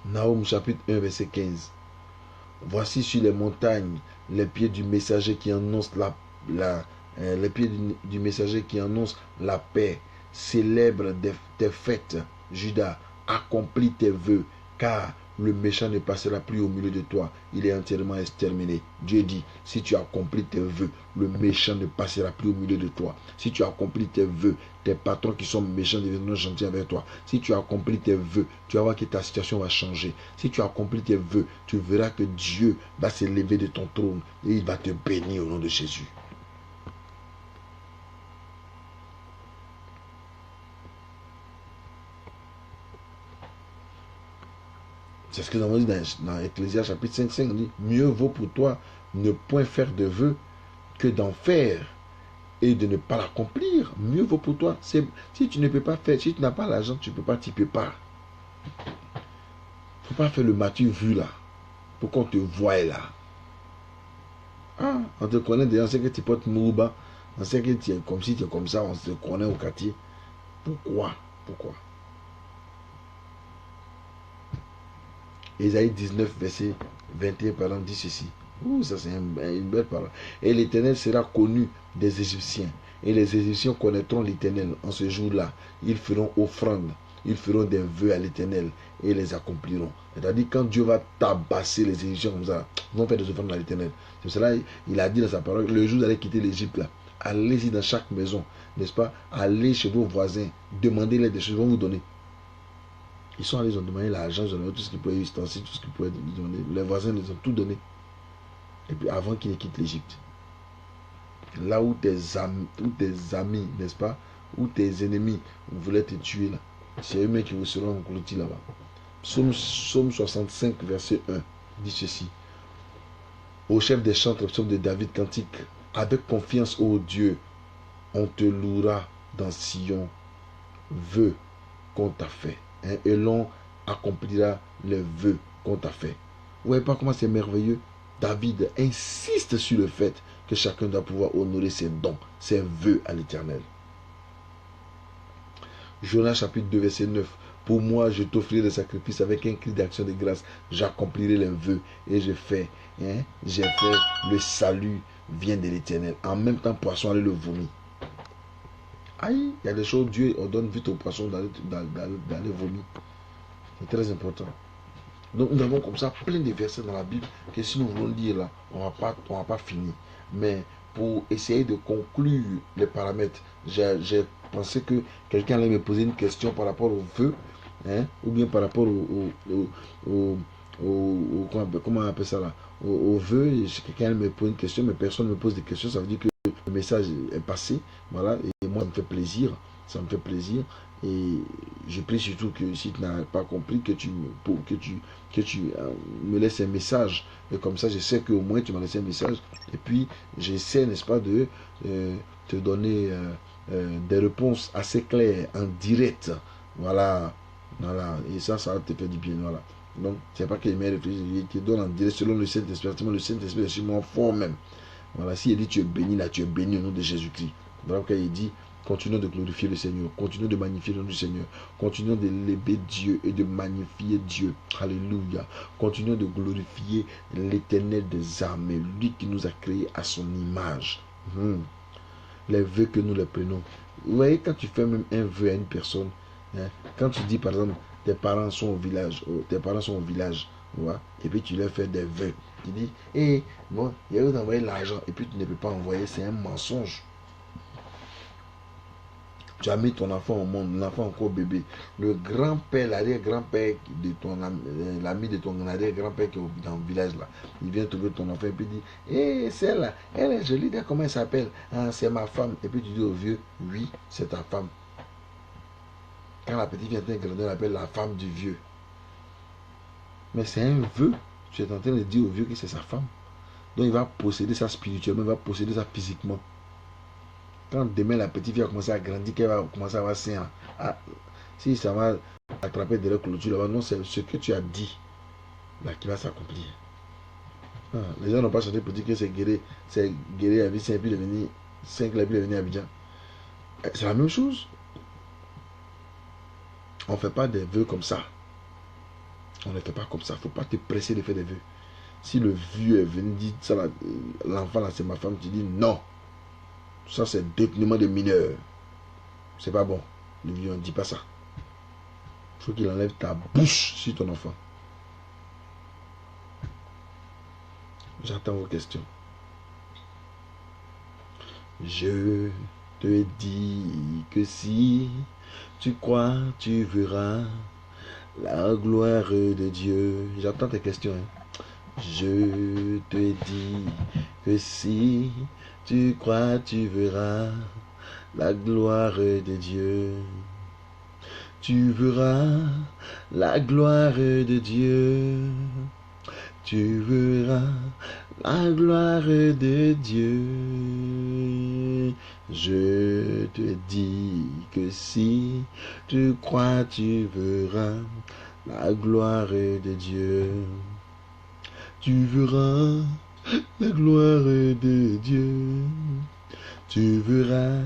Naoum chapitre 1 verset 15. Voici sur les montagnes les pieds du messager qui annonce les pieds du messager qui annonce la paix. Célèbre tes fêtes, Judas, accomplis tes vœux, car le méchant ne passera plus au milieu de toi. Il est entièrement exterminé. Dieu dit, si tu accomplis tes vœux, le méchant ne passera plus au milieu de toi. Si tu accomplis tes vœux, tes patrons qui sont méchants deviendront gentils avec toi. Si tu accomplis tes vœux, tu vas voir que ta situation va changer. Si tu accomplis tes vœux, tu verras que Dieu va s'élever de ton trône et il va te bénir au nom de Jésus. C'est ce que nous avons dit dans Ecclésiaste chapitre 5, on dit, mieux vaut pour toi ne point faire de vœux que d'en faire et de ne pas l'accomplir, mieux vaut pour toi. Si tu ne peux pas faire, si tu n'as pas l'argent, tu ne peux pas t'y préparer. Il ne faut pas faire le matu vu là, pour qu'on te voie là. Ah, on te connaît déjà, on sait que tu portes Mouba, on sait que tu es comme si tu es comme ça, on te connaît au quartier. Pourquoi? Ésaïe 19, verset 21, par exemple, dit ceci. Ouh, ça c'est une belle parole. Et l'Éternel sera connu des Égyptiens. Et les Égyptiens connaîtront l'Éternel en ce jour-là. Ils feront offrande. Ils feront des vœux à l'Éternel et les accompliront. C'est-à-dire quand Dieu va tabasser les Égyptiens comme ça, ils vont faire des offrandes à l'Éternel. C'est cela il a dit dans sa parole, le jour où vous allez quitter l'Égypte là, allez-y dans chaque maison, n'est-ce pas? Allez chez vos voisins, demandez-les des choses, ils vont vous donner. Ils sont allés, ils ont demandé l'argent, ils ont donné tout ce qu'ils pouvaient ustensiles, tout ce qu'ils pouvaient donner. Les voisins les ont tout donné. Et puis avant qu'ils ne quittent l'Égypte. Là où tes amis, n'est-ce pas, où tes ennemis voulaient te tuer là, c'est eux-mêmes qui vous seront engloutis là-bas. Psaume 65, verset 1, dit ceci. Au chef des chantres, psaume de David, cantique. Avec confiance, ô Dieu, on te louera dans Sion. Vœux qu'on t'a fait. Hein, et l'on accomplira les vœux qu'on t'a fait. Vous voyez pas comment c'est merveilleux? David insiste sur le fait que chacun doit pouvoir honorer ses dons, ses vœux à l'Éternel. Jonas chapitre 2 verset 9. Pour moi, je t'offrirai des sacrifices avec un cri d'action de grâce. J'accomplirai les vœux et j'ai fait le salut vient de l'Éternel. En même temps, poisson allait le vomir. Aïe, il y a des choses, Dieu ordonne vite au poisson d'aller vomir. C'est très important. Donc nous avons comme ça plein de versets dans la Bible que si nous voulons lire là, on va pas finir. Mais pour essayer de conclure les paramètres, j'ai pensé que quelqu'un allait me poser une question par rapport aux vœux, hein, ou bien par rapport comment on appelle ça là, aux vœux. Quelqu'un me pose une question, mais personne ne me pose des questions, ça veut dire que le message est passé, voilà, et moi ça me fait plaisir, et je prie surtout que si tu n'as pas compris, que tu me laisses un message, et comme ça je sais qu'au moins tu m'as laissé un message, et puis j'essaie, n'est-ce pas, de te donner des réponses assez claires, en direct, voilà, et ça te fait du bien, voilà. Donc, c'est pas que mes réfléchis, je te donne en direct selon le Saint-Esprit, le Saint-Esprit est sur mon fort même. Voilà, si il dit tu es béni, là tu es béni au nom de Jésus-Christ. Voilà pourquoi il dit, continuons de glorifier le Seigneur, continuons de magnifier le nom du Seigneur, continuons de lever Dieu et de magnifier Dieu. Alléluia. Continuons de glorifier l'Éternel des armées, lui qui nous a créés à son image. Les vœux que nous les prenons. Vous voyez, quand tu fais même un vœu à une personne, hein, quand tu dis par exemple, tes parents sont au village, voilà, et puis tu leur fais des vœux. Tu dis, hé, bon, il y a eu d'envoyer l'argent, et puis tu ne peux pas envoyer, c'est un mensonge. Tu as mis ton enfant au monde, l'enfant encore bébé. Le grand-père, l'arrière-grand-père de ton l'ami de ton arrière-grand-père qui est dans le village là, il vient trouver ton enfant et puis dit, hé, celle-là, elle est jolie, comment elle s'appelle? Ah, c'est ma femme. Et puis tu dis au vieux, oui, c'est ta femme. Quand la petite vient de grandir, on l'appelle la femme du vieux. Mais c'est un vœu. Tu es en train de dire au vieux que c'est sa femme. Donc il va posséder ça spirituellement, il va posséder ça physiquement. Quand demain la petite fille va commencer à grandir, qu'elle va commencer à avoir 5 ans, si ça va attraper de la clôture là-bas, non, c'est ce que tu as dit là qui va s'accomplir. Les gens n'ont pas chanté pour dire que c'est guéri à vie 5 puis devenir 5 là puis devenir Abidjan. C'est la même chose. On ne fait pas des vœux comme ça. On ne fait pas comme ça. Il ne faut pas te presser de faire des vœux. Si le vieux est venu dire ça, l'enfant là c'est ma femme, tu dis non. Ça c'est détournement de mineurs. C'est pas bon. Le vieux ne dit pas ça. Il faut qu'il enlève ta bouche sur ton enfant. J'attends vos questions. Je te dis que si tu crois, tu verras la gloire de Dieu. J'attends tes questions. Je te dis que si tu crois, tu verras la gloire de Dieu. Tu verras la gloire de Dieu. Tu verras la gloire de Dieu. Je te dis que si tu crois, tu verras la gloire de Dieu. Tu verras la gloire de Dieu. Tu verras,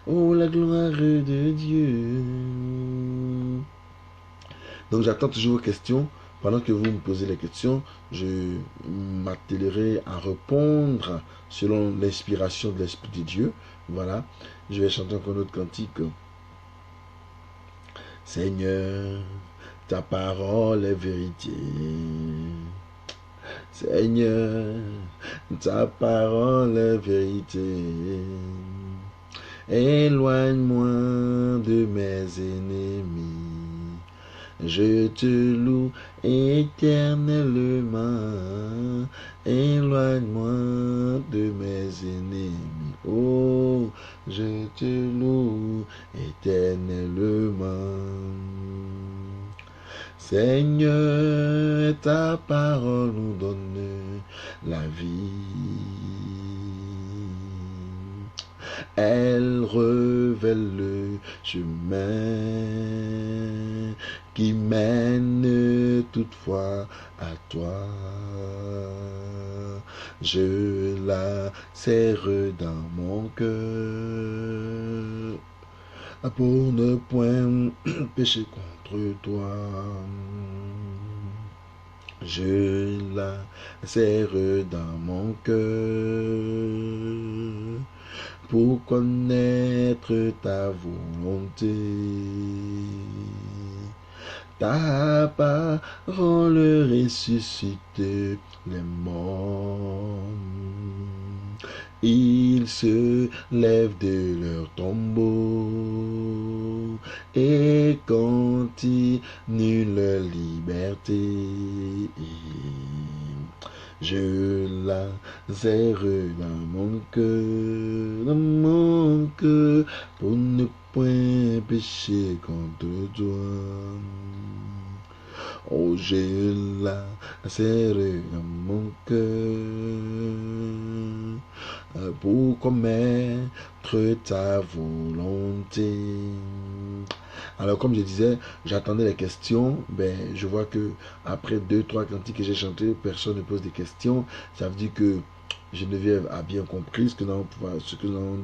oh, la gloire de Dieu. Donc j'attends toujours vos questions. Pendant que vous me posez les questions, je m'attellerai à répondre selon l'inspiration de l'Esprit de Dieu. Voilà. Je vais chanter encore un autre cantique. Seigneur, ta parole est vérité. Seigneur, ta parole est vérité. Éloigne-moi de mes ennemis. Je te loue éternellement. Éloigne-moi de mes ennemis. Oh, je te loue éternellement. Seigneur, ta parole nous donne la vie. Elle révèle le chemin qui mène toutefois à toi. Je la serre dans mon cœur pour ne point pécher contre toi. Je la serre dans mon cœur pour connaître ta volonté. Ta parole ressuscite les morts. Ils se lèvent de leur tombeau et continuent leur liberté. Je la serre dans mon cœur, pour ne point pécher contre toi. Oh, je la serre dans mon cœur, pour commettre ta volonté. Alors, comme je disais, j'attendais les questions. Je vois que après 2-3 cantiques que j'ai chantés, personne ne pose des questions. Ça veut dire que Geneviève a bien compris ce que nous avons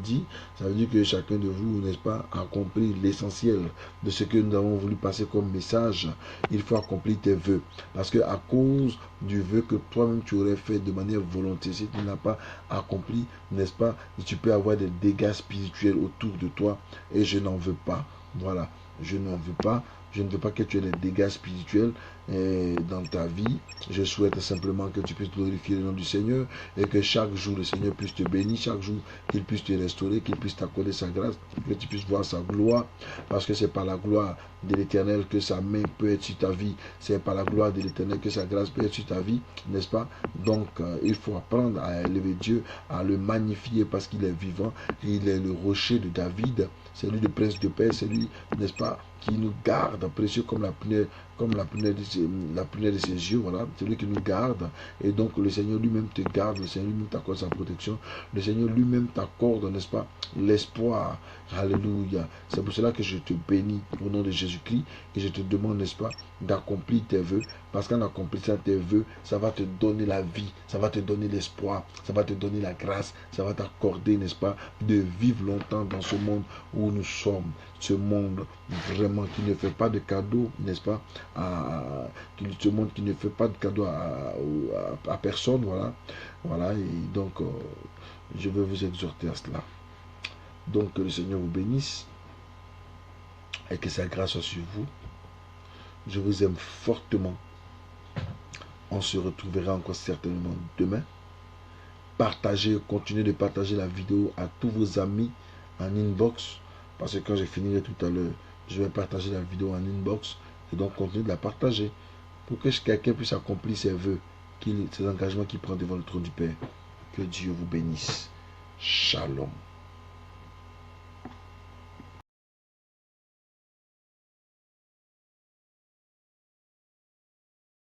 dit. Ça veut dire que chacun de vous, n'est-ce pas, a compris l'essentiel de ce que nous avons voulu passer comme message. Il faut accomplir tes vœux. Parce que à cause du vœu que toi-même tu aurais fait de manière volontaire, si tu n'as pas accompli, n'est-ce pas, tu peux avoir des dégâts spirituels autour de toi. Et je n'en veux pas. Voilà. Je n'en veux pas. Je ne veux pas que tu aies des dégâts spirituels dans ta vie. Je souhaite simplement que tu puisses glorifier le nom du Seigneur et que chaque jour le Seigneur puisse te bénir, chaque jour qu'il puisse te restaurer, qu'il puisse t'accorder sa grâce, que tu puisses voir sa gloire, parce que c'est par la gloire de l'Éternel que sa main peut être sur ta vie, c'est par la gloire de l'Éternel que sa grâce peut être sur ta vie, n'est-ce pas? Donc il faut apprendre à élever Dieu, à le magnifier parce qu'il est vivant, il est le rocher de David, c'est lui le prince de paix, c'est lui, n'est-ce pas, qui nous garde précieux comme la prunelle de ses yeux, voilà, c'est lui qui nous garde, et donc le Seigneur lui-même te garde, le Seigneur lui-même t'accorde sa protection, le Seigneur lui-même t'accorde, n'est-ce pas, l'espoir, alléluia. C'est pour cela que je te bénis au nom de Jésus-Christ, et je te demande, n'est-ce pas, d'accomplir tes vœux, parce qu'en accomplissant tes vœux, ça va te donner la vie, ça va te donner l'espoir, ça va te donner la grâce, ça va t'accorder, n'est-ce pas, de vivre longtemps dans ce monde où nous sommes, ce monde vraiment qui ne fait pas de cadeaux, n'est-ce pas, ce monde qui ne fait pas de cadeaux à personne, voilà, et donc je veux vous exhorter à cela. Donc que le Seigneur vous bénisse et que sa grâce soit sur vous. Je vous aime fortement. On se retrouvera encore certainement demain. Partagez, continuez de partager la vidéo à tous vos amis en inbox. Parce que quand je finirai tout à l'heure, je vais partager la vidéo en inbox. Et donc continuez de la partager. Pour que quelqu'un puisse accomplir ses vœux, ses engagements qu'il prend devant le trône du Père. Que Dieu vous bénisse. Shalom.